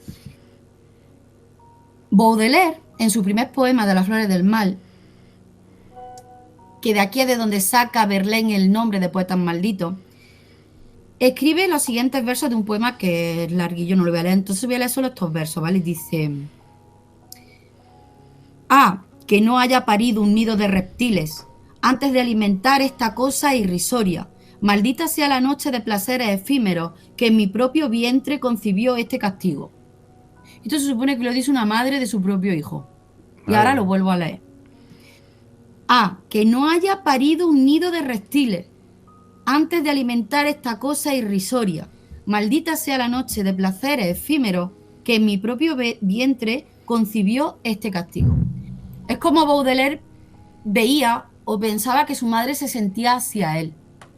Baudelaire, en su primer poema de Las flores del mal, que de aquí es de donde saca Verlaine el nombre de poetas malditos, escribe los siguientes versos de un poema que es larguillo, no lo voy a leer, entonces voy a leer solo estos versos, ¿vale? Dice: que no haya parido un nido de reptiles antes de alimentar esta cosa irrisoria. Maldita sea la noche de placeres efímeros que en mi propio vientre concibió este castigo. Esto se supone que lo dice una madre de su propio hijo. Y ahora lo vuelvo a leer. Que no haya parido un nido de reptiles antes de alimentar esta cosa irrisoria. Maldita sea la noche de placeres efímeros que en mi propio vientre concibió este castigo. Es como Baudelaire veía o pensaba que su madre se sentía hacia él,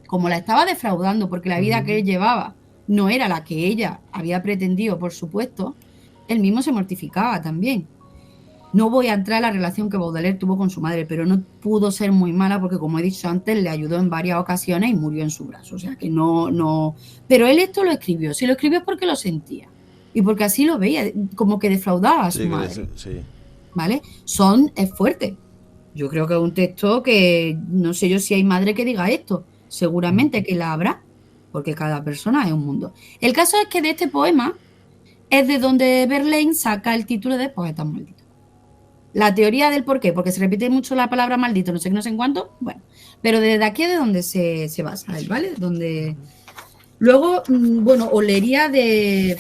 como la estaba defraudando, porque la vida que él llevaba no era la que ella había pretendido, por supuesto. Él mismo se mortificaba también. No voy a entrar en la relación que Baudelaire tuvo con su madre, pero no pudo ser muy mala porque, como he dicho antes, le ayudó en varias ocasiones y murió en su brazo. O sea que no. Pero él esto lo escribió. Si lo escribió es porque lo sentía y porque así lo veía, como que defraudaba a su madre. Sí. ¿Vale? Es fuerte. Yo creo que es un texto que no sé yo si hay madre que diga esto. Seguramente que la habrá, porque cada persona es un mundo. El caso es que de este poema es de donde Verlaine saca el título de Poetas Malditos. La teoría del por qué, porque se repite mucho la palabra maldito, no sé qué, no sé en cuánto, bueno, pero desde aquí es de donde se basa él, ¿vale? Donde... Luego, bueno, os leería de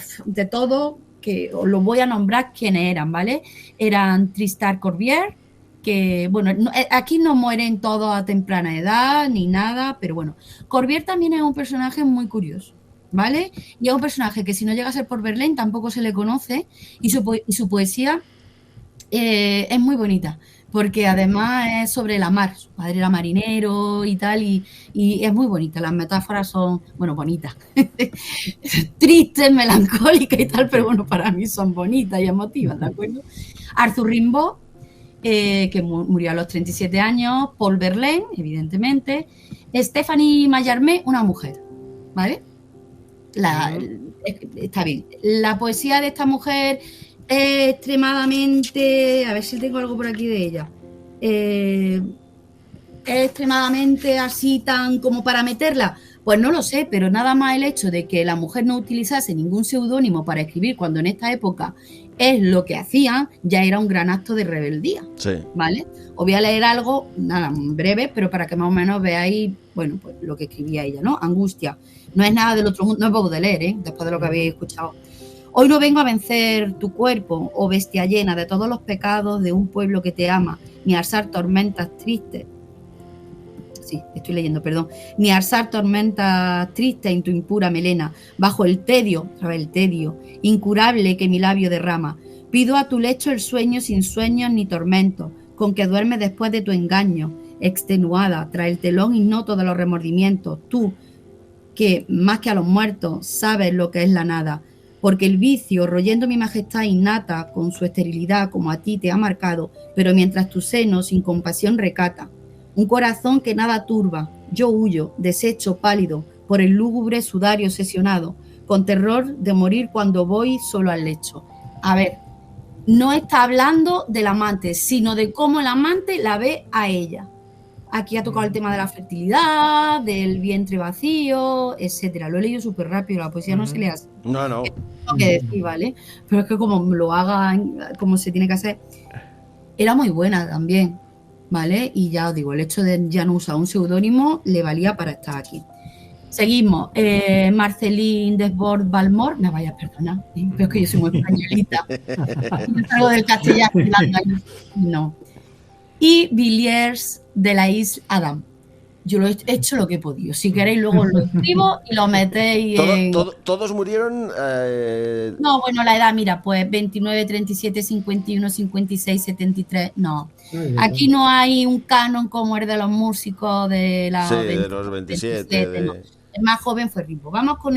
todo, que os lo voy a nombrar quiénes eran, ¿vale? Eran Tristan Corbière, que, bueno, aquí no mueren todos a temprana edad ni nada, pero bueno, Corbière también es un personaje muy curioso, ¿vale? Y es un personaje que si no llega a ser por Verlaine tampoco se le conoce, y su poesía es muy bonita, porque además es sobre la mar. Su padre era marinero y tal, y es muy bonita. Las metáforas son, bueno, bonitas, tristes, melancólicas y tal, pero bueno, para mí son bonitas y emotivas, ¿de acuerdo? Arthur Rimbaud, que murió a los 37 años, Paul Verlaine, evidentemente, Stéphanie Mallarmé, una mujer, ¿vale? Está bien. La poesía de esta mujer es extremadamente, a ver si tengo algo por aquí de ella, es extremadamente así tan como para meterla, pues no lo sé, pero nada más el hecho de que la mujer no utilizase ningún seudónimo para escribir cuando en esta época es lo que hacían, ya era un gran acto de rebeldía, sí. ¿Vale? Os voy a leer algo, nada, breve, pero para que más o menos veáis, bueno, pues lo que escribía ella, ¿no? Angustia, no es nada del otro mundo, no es Baudelaire, después de lo que habéis escuchado. Hoy no vengo a vencer tu cuerpo, oh bestia llena de todos los pecados de un pueblo que te ama, ni a alzar tormentas tristes, sí, estoy leyendo, perdón. Ni alzar tormentas tristes en tu impura melena, bajo el tedio, incurable que mi labio derrama. Pido a tu lecho el sueño sin sueños ni tormentos, con que duermes después de tu engaño, extenuada, tras el telón ignoto de los remordimientos, tú, que, más que a los muertos, sabes lo que es la nada, porque el vicio, royendo mi majestad innata, con su esterilidad como a ti te ha marcado, pero mientras tu seno sin compasión recata, un corazón que nada turba, yo huyo, deshecho, pálido, por el lúgubre sudario obsesionado, con terror de morir cuando voy solo al lecho. A ver, no está hablando del amante, sino de cómo el amante la ve a ella. Aquí ha tocado el tema de la fertilidad, del vientre vacío, etcétera. Lo he leído súper rápido, la poesía no se lee así. No. Tengo que decir, ¿vale? Pero es que como lo haga, como se tiene que hacer, era muy buena también, ¿vale? Y ya os digo, el hecho de ya no usar un seudónimo le valía para estar aquí. Seguimos. Marceline Desbordes Balmor, me vaya a perdonar, pero es que yo soy muy españolita. No salgo del castellano. No. Y Villiers de la Isla Adam. Yo lo he hecho lo que he podido. Si queréis, luego lo escribo y lo metéis en... ¿Todos murieron? No, bueno, la edad, mira, pues 29, 37, 51, 56, 73, no. Aquí no hay un canon como el de los músicos de la... Sí, de los 27. No. El más joven fue Rimbaud. Vamos con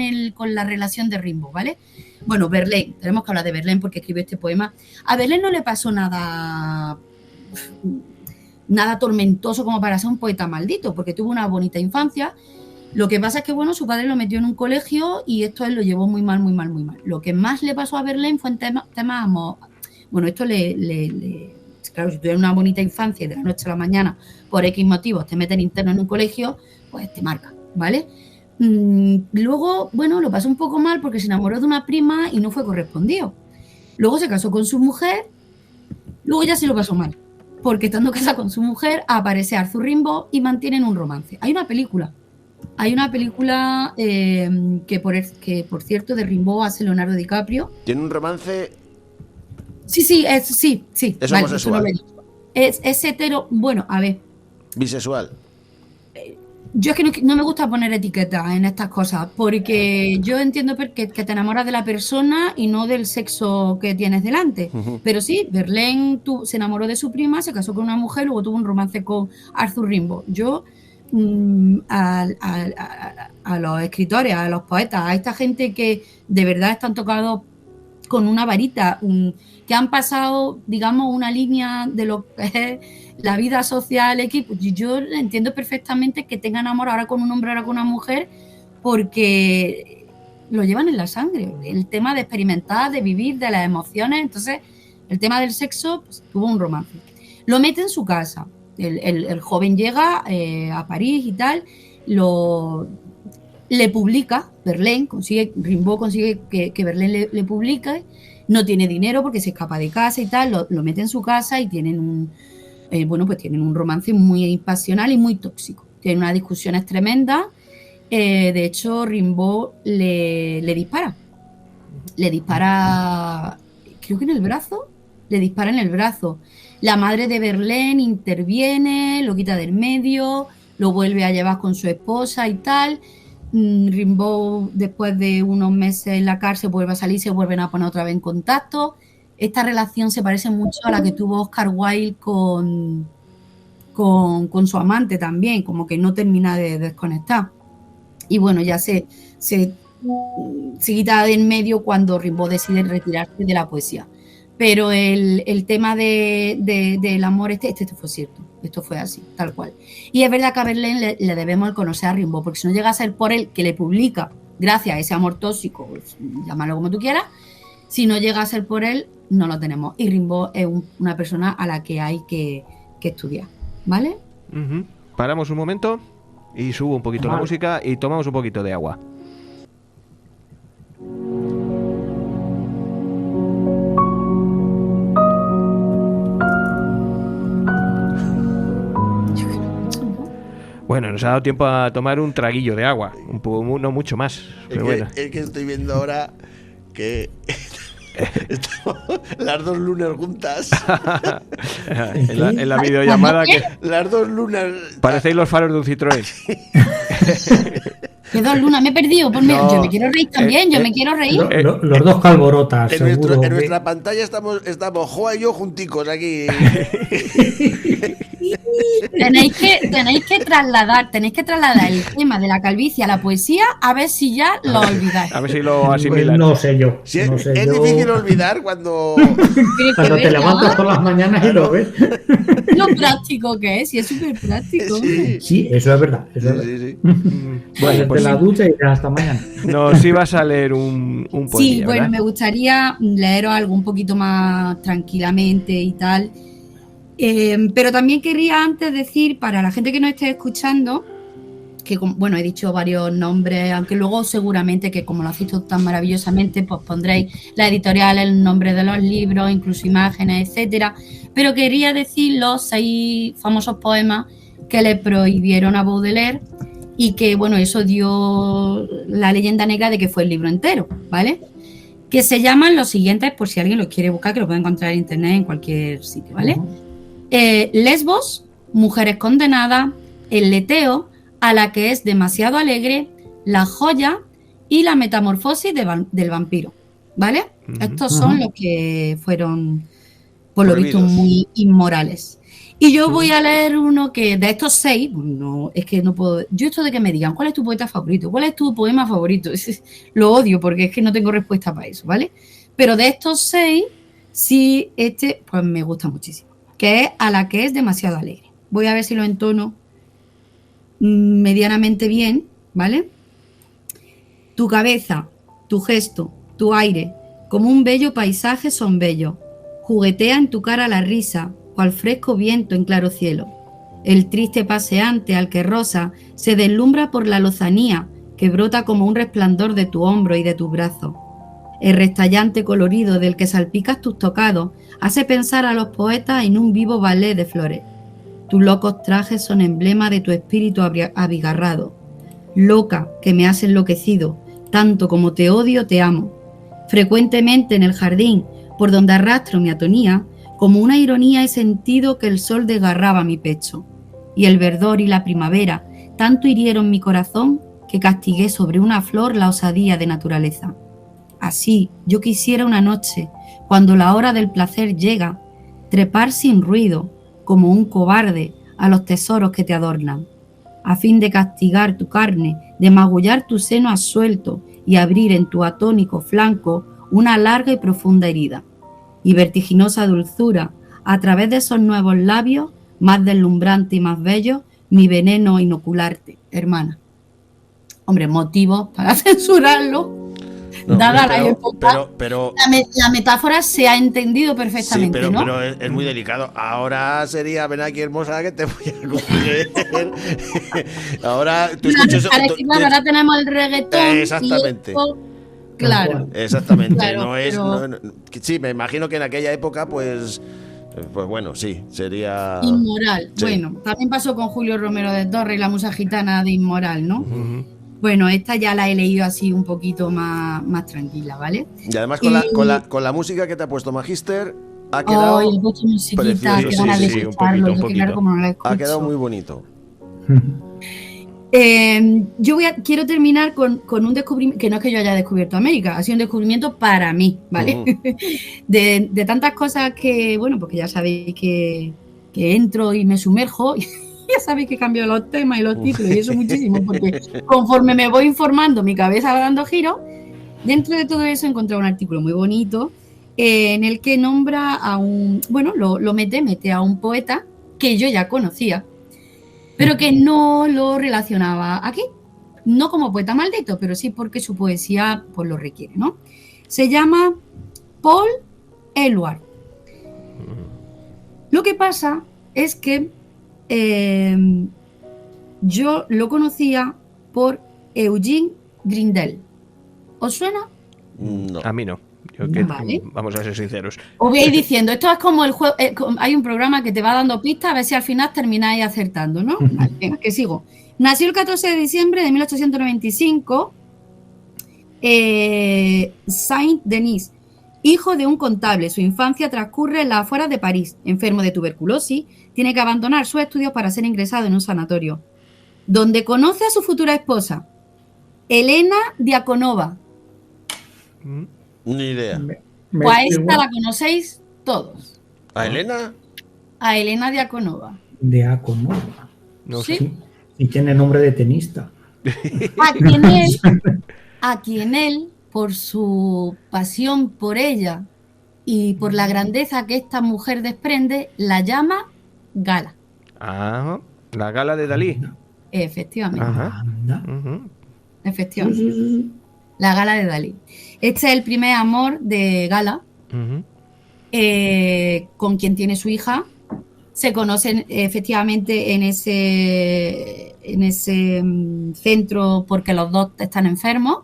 la relación de Rimbaud, ¿vale? Bueno, Verlaine, tenemos que hablar de Verlaine porque escribió este poema. A Verlaine no le pasó nada tormentoso como para ser un poeta maldito, porque tuvo una bonita infancia. Lo que pasa es que, bueno, su padre lo metió en un colegio y esto él lo llevó muy mal. Lo que más le pasó a Verlaine fue en temas amor. Bueno, esto claro, si tuvieras una bonita infancia y de la noche a la mañana, por X motivos, te meten interno en un colegio, pues te marca, ¿vale? Luego, bueno, lo pasó un poco mal porque se enamoró de una prima y no fue correspondido. Luego se casó con su mujer, luego ya se lo pasó mal, porque estando casada con su mujer aparece Arthur Rimbaud y mantienen un romance. Hay una película que por cierto de Rimbaud hace Leonardo DiCaprio. ¿Tiene un romance? Sí. ¿Es vale, homosexual? Es hetero, bueno, a ver. ¿Bisexual? Yo es que no me gusta poner etiquetas en estas cosas, porque yo entiendo que te enamoras de la persona y no del sexo que tienes delante. Uh-huh. Pero sí, Verlaine se enamoró de su prima, se casó con una mujer, luego tuvo un romance con Arthur Rimbaud. Yo a los escritores, a los poetas, a esta gente que de verdad están tocados con una varita, que han pasado, digamos, una línea de lo que es la vida social, yo entiendo perfectamente que tengan amor ahora con un hombre, ahora con una mujer, porque lo llevan en la sangre. El tema de experimentar, de vivir, de las emociones. Entonces, el tema del sexo, pues, tuvo un romance. Lo mete en su casa. El joven llega a París y tal, le publica, Rimbaud consigue que Verlaine le publique. No tiene dinero porque se escapa de casa y tal, lo mete en su casa y tienen un romance muy pasional y muy tóxico. Tienen unas discusiones tremendas. De hecho, Rimbaud le dispara. Le dispara, creo que en el brazo. Le dispara en el brazo. La madre de Verlaine interviene, lo quita del medio, lo vuelve a llevar con su esposa y tal. Rimbaud, después de unos meses en la cárcel, vuelve a salir, se vuelven a poner otra vez en contacto. Esta relación se parece mucho a la que tuvo Oscar Wilde con su amante también, como que no termina de desconectar. Y bueno, ya se quita de en medio cuando Rimbaud decide retirarse de la poesía. Pero el tema del amor esto fue cierto, esto fue así, tal cual. Y es verdad que a Verlaine le debemos el conocer a Rimbaud, porque si no llega a ser por él que le publica, gracias a ese amor tóxico, pues, llámalo como tú quieras, si no llega a ser por él, no lo tenemos. Y Rimbaud es una persona a la que hay que estudiar, ¿vale? Uh-huh. Paramos un momento y subo un poquito la música y tomamos un poquito de agua. Bueno, nos ha dado tiempo a tomar un traguillo de agua, no mucho más, pero bueno. Es que estoy viendo ahora que Estamos las dos lunas juntas. en la videollamada que Las dos lunas. parecéis los faros de un Citroën. ¿Qué dos lunas? Me he perdido. Pues No. yo me quiero reír también, yo me quiero reír. Los dos calborotas, En, seguro. en nuestra pantalla estamos Joa y yo junticos aquí. Tenéis que trasladar el tema de la calvicie a la poesía, a ver si ya lo olvidáis. A ver si lo asimilan. No sé yo. Si es no sé es yo. difícil olvidar cuando. Cuando te levantas por las mañanas y lo ves. Lo práctico que es, y es súper práctico. Sí, Sí, eso es verdad. Eso es verdad. sí, sí. Bueno, pues la ducha y ya hasta mañana. nos ibas a leer un poema. Sí, bueno, me gustaría leeros algo un poquito más tranquilamente y tal. Pero también querría antes decir, para la gente que nos esté escuchando, que bueno, he dicho varios nombres, aunque luego seguramente que como lo hacéis tan maravillosamente, pues pondréis la editorial, el nombre de los libros, incluso imágenes, etcétera. Pero quería decir los 6 famosos poemas que le prohibieron a Baudelaire y que, bueno, eso dio la leyenda negra de que fue el libro entero, ¿vale? Que se llaman los siguientes, por si alguien los quiere buscar, que lo puede encontrar en internet en cualquier sitio, ¿vale? Lesbos, Mujeres condenadas, El leteo, A la que es demasiado alegre, La joya y La metamorfosis del vampiro, ¿vale? Estos son los que fueron, por lo visto, muy inmorales. Y yo voy a leer uno que de estos 6, no, es que no puedo. Yo esto de que me digan, ¿cuál es tu poeta favorito? ¿Cuál es tu poema favorito? Lo odio porque es que no tengo respuesta para eso, ¿vale? Pero de estos 6, sí, pues me gusta muchísimo, que es A la que es demasiado alegre. Voy a ver si lo entono medianamente bien, ¿vale? Tu cabeza, tu gesto, tu aire, como un bello paisaje son bellos. Juguetea en tu cara la risa, cual fresco viento en claro cielo. El triste paseante al que rosa se deslumbra por la lozanía que brota como un resplandor de tu hombro y de tus brazos. El restallante colorido del que salpicas tus tocados hace pensar a los poetas en un vivo ballet de flores. Tus locos trajes son emblema de tu espíritu abigarrado. Loca, que me has enloquecido, tanto como te odio, te amo. Frecuentemente en el jardín, por donde arrastro mi atonía, como una ironía he sentido que el sol desgarraba mi pecho. Y el verdor y la primavera tanto hirieron mi corazón que castigué sobre una flor la osadía de naturaleza. Así yo quisiera una noche, cuando la hora del placer llega, trepar sin ruido, como un cobarde, a los tesoros que te adornan, a fin de castigar tu carne, de magullar tu seno asuelto y abrir en tu atónico flanco una larga y profunda herida. Y vertiginosa dulzura, a través de esos nuevos labios, más deslumbrante y más bello, mi veneno inocularte, hermana. Hombre, motivos para censurarlo. No, dada la época, pero la metáfora se ha entendido perfectamente, sí, ¿no? pero es muy delicado. Ahora sería, ven aquí hermosa que te voy a coger. Ahora tú escuchas. Ahora tenemos el reggaetón. Exactamente. Y esto, claro. Exactamente. Claro, no es. pero- Sí, me imagino que en aquella época, pues bueno, sí, sería. Inmoral. Sí. Bueno, también pasó con Julio Romero de Torres y la musa gitana de Inmoral, ¿no? Ujú. Bueno, esta ya la he leído así un poquito más tranquila, ¿vale? Y además Y- con la música que te ha puesto Magister, ha quedado. Ay, he puesto musiquita, precioso, que ganas de sí, un escucharlo. poquito, Yo que claro, como no la escucho. Ha quedado muy bonito. Yo quiero terminar con un descubrimiento, que no es que yo haya descubierto América, ha sido un descubrimiento para mí, ¿vale? De tantas cosas que, bueno, porque ya sabéis que entro y me sumerjo, y ya sabéis que cambio los temas y los títulos, y eso muchísimo, porque conforme me voy informando, mi cabeza va dando giros. Dentro de todo eso he encontrado un artículo muy bonito en el que nombra a un, bueno, lo mete a un poeta que yo ya conocía, pero que no lo relacionaba aquí. No como poeta maldito, pero sí porque su poesía pues lo requiere, ¿no? Se llama Paul Eluard. Lo que pasa es que yo lo conocía por Eugene Grindel. ¿Os suena? No. A mí no. Vale. Vamos a ser sinceros. Os voy a ir diciendo, esto es como el juego, hay un programa que te va dando pistas a ver si al final termináis acertando, ¿no? Vale, venga, que sigo. Nació el 14 de diciembre de 1895, Saint-Denis, Hijo de un contable, su infancia transcurre en las afueras de París. Enfermo de tuberculosis, tiene que abandonar sus estudios para ser ingresado en un sanatorio, donde conoce a su futura esposa, Elena Diakonova. Ni idea. Pues a esta la conocéis todos. ¿A Elena? A Elena Diakonova. Diakonova. No ¿Sí? sé. Y tiene nombre de tenista. A quien él, por su pasión por ella y por la grandeza que esta mujer desprende, la llama Gala. Ah, la Gala de Dalí. Efectivamente. Ajá. Anda. Efectivamente. La Gala de Dalí. Este es el primer amor de Gala, con quien tiene su hija. Se conocen efectivamente en ese centro porque los dos están enfermos.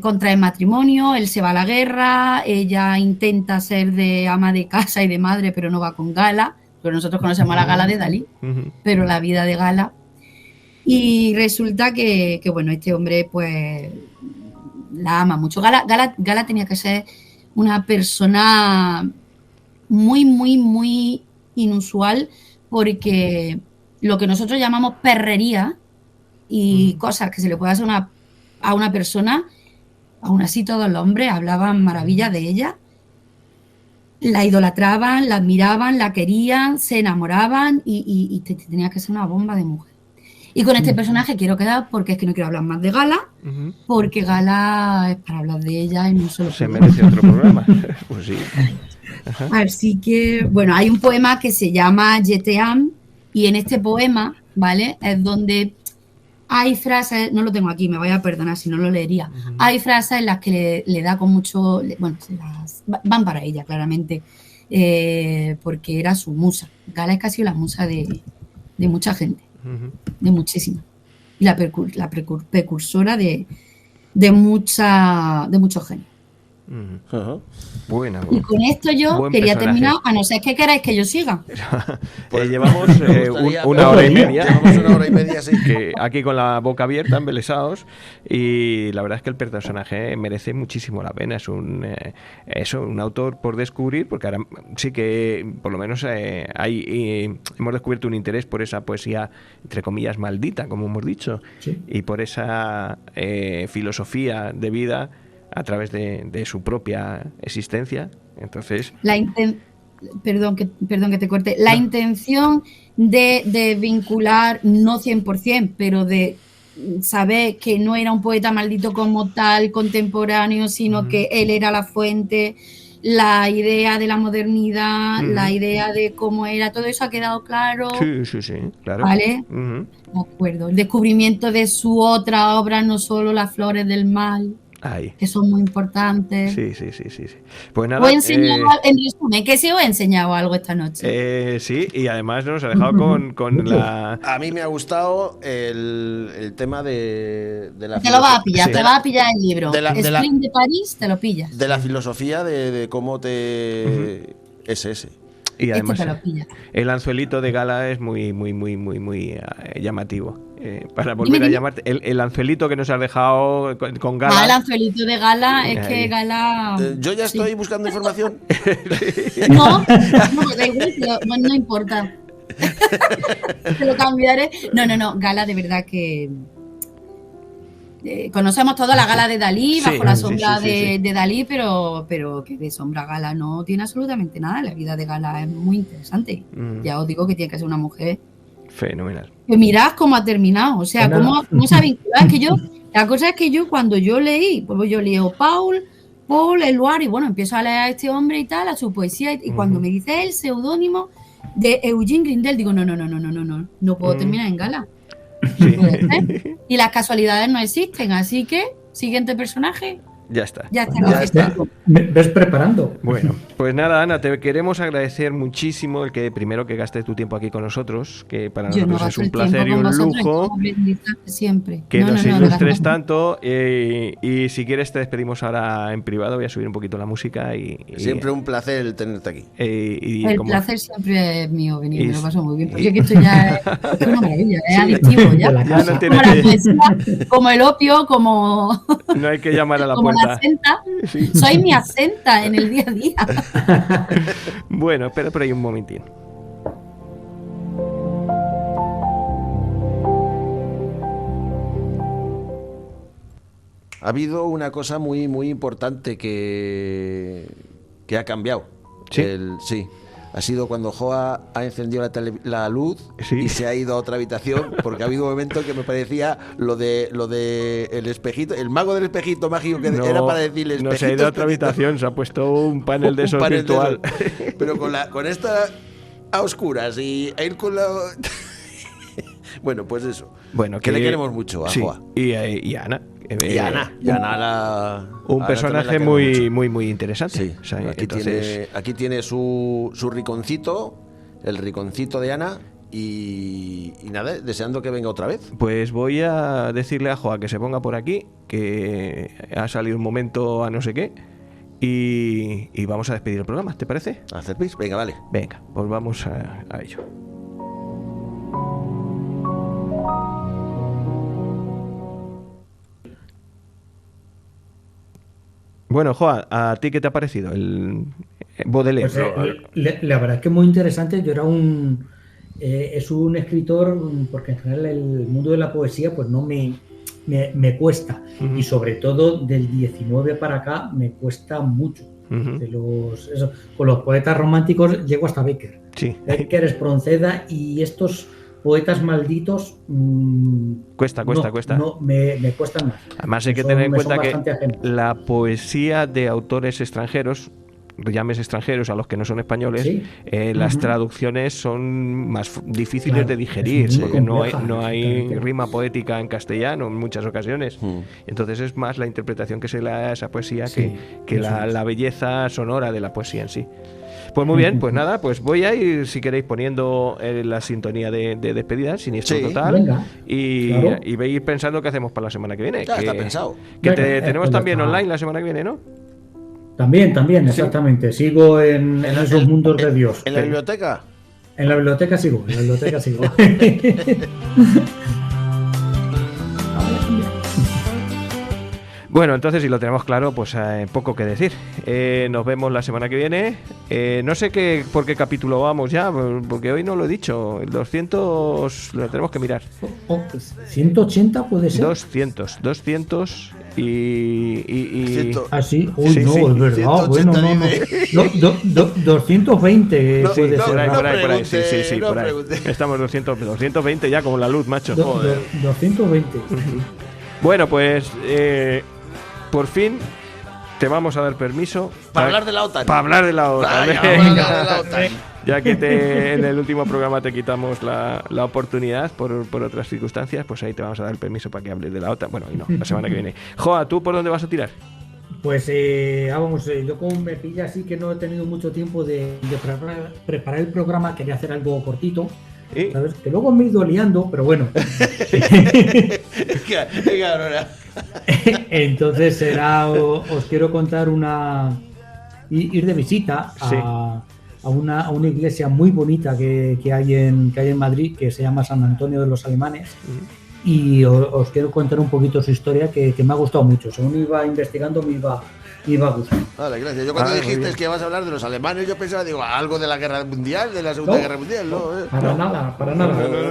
Contraen matrimonio, él se va a la guerra, ella intenta ser de ama de casa y de madre, pero no va con Gala, pero nosotros conocemos a la Gala de Dalí, pero la vida de Gala. Y resulta que bueno, este hombre pues la ama mucho. Gala tenía que ser una persona muy, muy, muy inusual, porque lo que nosotros llamamos perrería y cosas que se le puede hacer a una persona, aún así todos los hombres hablaban maravillas de ella, la idolatraban, la admiraban, la querían, se enamoraban y tenía que ser una bomba de mujer. Y con este personaje quiero quedar porque es que no quiero hablar más de Gala, porque Gala es para hablar de ella y no solo se merece otro programa. Pues sí. Ajá. Así que, bueno, hay un poema que se llama Je t'aime, y en este poema, ¿vale? Es donde hay frases, no lo tengo aquí, me voy a perdonar si no lo leería. Hay frases en las que le da con mucho, bueno, van para ella, claramente, porque era su musa. Gala es casi la musa de mucha gente, de muchísima. Y la precursora de muchos genios. Buena. Y con esto yo Buen quería personaje. terminar, a no ser que queráis que yo siga. Pues llevamos me gustaría, una pero hora y media. Llevamos una hora y media, sí. Que aquí con la boca abierta, embelesados, y la verdad es que el personaje merece muchísimo la pena. Es un autor por descubrir, porque ahora sí que por lo menos hemos descubierto un interés por esa poesía, entre comillas, maldita, como hemos dicho, Sí. y por esa filosofía de vida a través de su propia existencia. Entonces, Perdón que te corte. La intención de vincular, no 100%, pero de saber que no era un poeta maldito como tal, contemporáneo, sino que él era la fuente, la idea de la modernidad, la idea de cómo era, todo eso ha quedado claro. sí, claro. ¿Vale? De acuerdo. El descubrimiento de su otra obra, no solo Las flores del mal, Ahí. que son muy importantes. Sí. Pues nada. Os he enseñado, en resumen, que sí os he enseñado algo esta noche. Sí, y además nos ha dejado con la... A mí me ha gustado el tema de la Te lo vas a pillar, sí. te vas a pillar el libro. de la- Spring de París, te lo pillas. de la filosofía de cómo te... Es ese. Y además te lo pillas. el anzuelito de Gala es muy llamativo. Para volver Dime. a llamarte, el anzuelito que nos has dejado con Gala. El anzuelito de Gala, es que Ahí. Gala... Yo ya sí. estoy buscando información. No, da igual, no importa. Te lo cambiaré. No, Gala, de verdad que... conocemos toda la Gala de Dalí, Sí, bajo la sí, sombra sí. de Dalí, pero que de sombra Gala no tiene absolutamente nada. La vida de Gala es muy interesante. Ya os digo que tiene que ser una mujer Fenomenal. que mirad cómo ha terminado, o sea, Bueno. cómo se ha vinculado. Es que la cosa es que yo cuando yo leí, pues yo leo Paul Eluard, y bueno, empiezo a leer a este hombre y tal, a su poesía, y cuando me dice el seudónimo de Eugene Grindel, digo, no puedo terminar en Gala. No puede ser. Y las casualidades no existen, así que, siguiente personaje, Ya está. ya está. ¿Ves preparando? Bueno, pues nada, Ana, te queremos agradecer muchísimo el que primero que gastes tu tiempo aquí con nosotros, que para Yo no nosotros es gasto un el placer y tiempo con un vosotros, lujo como aprendizaje siempre. que nos no, ilustres no. tanto, y si quieres te despedimos ahora en privado. Voy a subir un poquito la música y Siempre un placer el tenerte aquí. El como- placer siempre es mío venir, y- me lo paso muy bien. Porque es que esto ya es una maravilla, es adictivo ya. De la Ya no casa. tiene Como la que- poesía, como el opio, como no hay que llamar a la como puerta asenta. Sí. Soy mi asenta en el día a día. Bueno, espera por ahí un momentín. Ha habido una cosa muy, muy importante que ha cambiado. ¿Sí? Sí. Ha sido cuando Joa ha encendido la luz y se ha ido a otra habitación, porque ha habido un momento que me parecía lo de el espejito, el mago del espejito mágico, que era para decirle espejito. No se ha ido a otra habitación, se ha puesto un panel de sol virtual. Pero con esta a oscuras y a ir con la... Bueno, pues eso. Bueno, que le queremos mucho a Joa. Y a Ana. Y Ana un personaje muy interesante. Sí. O sea, aquí tiene su rinconcito, el rinconcito de Ana, y nada, deseando que venga otra vez. Pues voy a decirle a Joa que se ponga por aquí, que ha salido un momento a no sé qué, y vamos a despedir el programa, ¿te parece? ¿Hacer pis? Venga, vale. Venga, pues vamos a ello. Bueno, Joa, ¿a ti qué te ha parecido el Baudelaire? Pues, la verdad es que es muy interesante. Yo era es un escritor, porque en general el mundo de la poesía pues no me cuesta. Uh-huh. Y sobre todo del 19 para acá me cuesta mucho. Uh-huh. Con los poetas románticos llego hasta Becker. Sí. Becker, Espronceda y estos poetas malditos cuesta. No, me cuestan más. Además hay que tener en cuenta que la poesía de autores extranjeros, llames extranjeros a los que no son españoles, ¿sí? Las traducciones son más difíciles de digerir, porque no hay rima poética en castellano en muchas ocasiones. Entonces es más la interpretación que se le da a esa poesía que la belleza sonora de la poesía en sí. Pues muy bien, pues nada, pues voy a ir, si queréis, poniendo la sintonía de despedida, Siniestro Total, venga, y veis pensando qué hacemos para la semana que viene. Ya está pensado. Que tenemos también online la semana que viene, ¿no? También, exactamente. Sigo en esos mundos de Dios. ¿En la biblioteca? En la biblioteca sigo. Bueno, entonces si lo tenemos claro, pues poco que decir. Nos vemos la semana que viene. No sé por qué capítulo vamos ya, porque hoy no lo he dicho. El 200 lo tenemos que mirar. 180 puede ser. 200 y... Ah, sí. Uy, no, es verdad. Bueno, no. 220 puede ser. Por ahí. Sí, por ahí. Estamos 220 ya como la luz, macho. 220. Bueno, pues... por fin te vamos a dar permiso para hablar de la OTAN. Para hablar de la OTAN. Venga. Ya que en el último programa te quitamos la oportunidad por otras circunstancias, pues ahí te vamos a dar permiso para que hables de la OTAN. Bueno, y no, la semana que viene. Joa, ¿tú por dónde vas a tirar? Pues vamos, yo como me pilla así que no he tenido mucho tiempo de preparar el programa, quería hacer algo cortito. ¿Sabes? Que luego me he ido liando, pero bueno. Entonces os quiero contar ir de visita a una iglesia muy bonita que hay en Madrid, que se llama San Antonio de los Alemanes. Y os quiero contar un poquito su historia, que me ha gustado mucho. Según iba investigando me iba a gustar. Vale, gracias. Yo cuando dijiste que ibas a hablar de los alemanes, yo pensaba, algo de la guerra mundial, de la Segunda Guerra Mundial, ¿no? Para nada.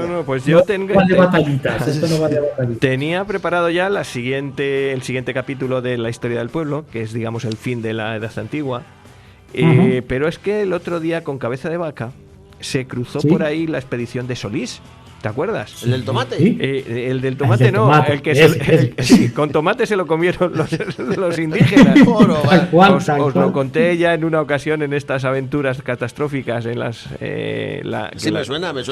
No, pues yo tengo... Esto no va de batallitas. Tenía preparado ya el siguiente capítulo de la historia del pueblo, que es, digamos, el fin de la Edad Antigua. Pero es que el otro día, con Cabeza de Vaca, se cruzó por ahí la expedición de Solís. ¿Te acuerdas? ¿El del tomate? ¿Sí? El del tomate no, el que sí, con tomate se lo comieron los indígenas. Os lo conté ya en una ocasión en estas aventuras catastróficas en las... me suena algo.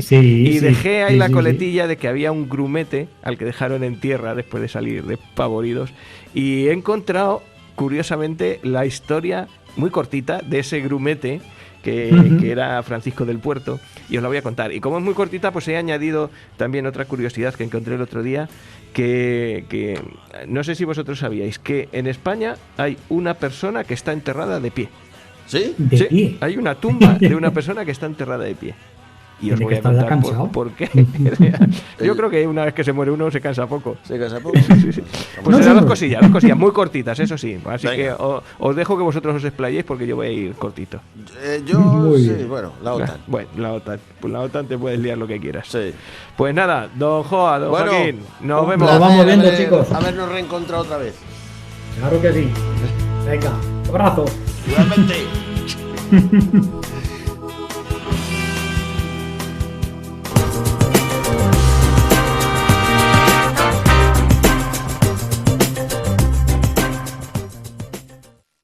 Sí. Y dejé ahí la coletilla de que había un grumete al que dejaron en tierra después de salir despavoridos, y he encontrado, curiosamente, la historia muy cortita de ese grumete que era Francisco del Puerto, y os la voy a contar. Y como es muy cortita, pues he añadido también otra curiosidad que encontré el otro día, que no sé si vosotros sabíais que en España hay una persona que está enterrada de pie. ¿Sí? ¿De pie? Hay una tumba de una persona que está enterrada de pie. Y os Tiene voy que a estar ya contar cansado. por qué. Yo creo que una vez que se muere uno se cansa poco. ¿Se casa poco? Sí. Pues No, serán no. dos cosillas muy cortitas, eso sí. Así Venga. que os dejo que vosotros os explayéis porque yo voy a ir cortito. Yo, Muy sí, bien. bueno, la OTAN. Bueno, la OTAN. Pues la OTAN te puedes liar lo que quieras. Sí. Pues nada, don Joa, don Bueno, Joaquín, nos un vemos. Nos vamos viendo, haber- chicos. Habernos reencontrado otra vez. Claro que sí. Venga, abrazo. Igualmente.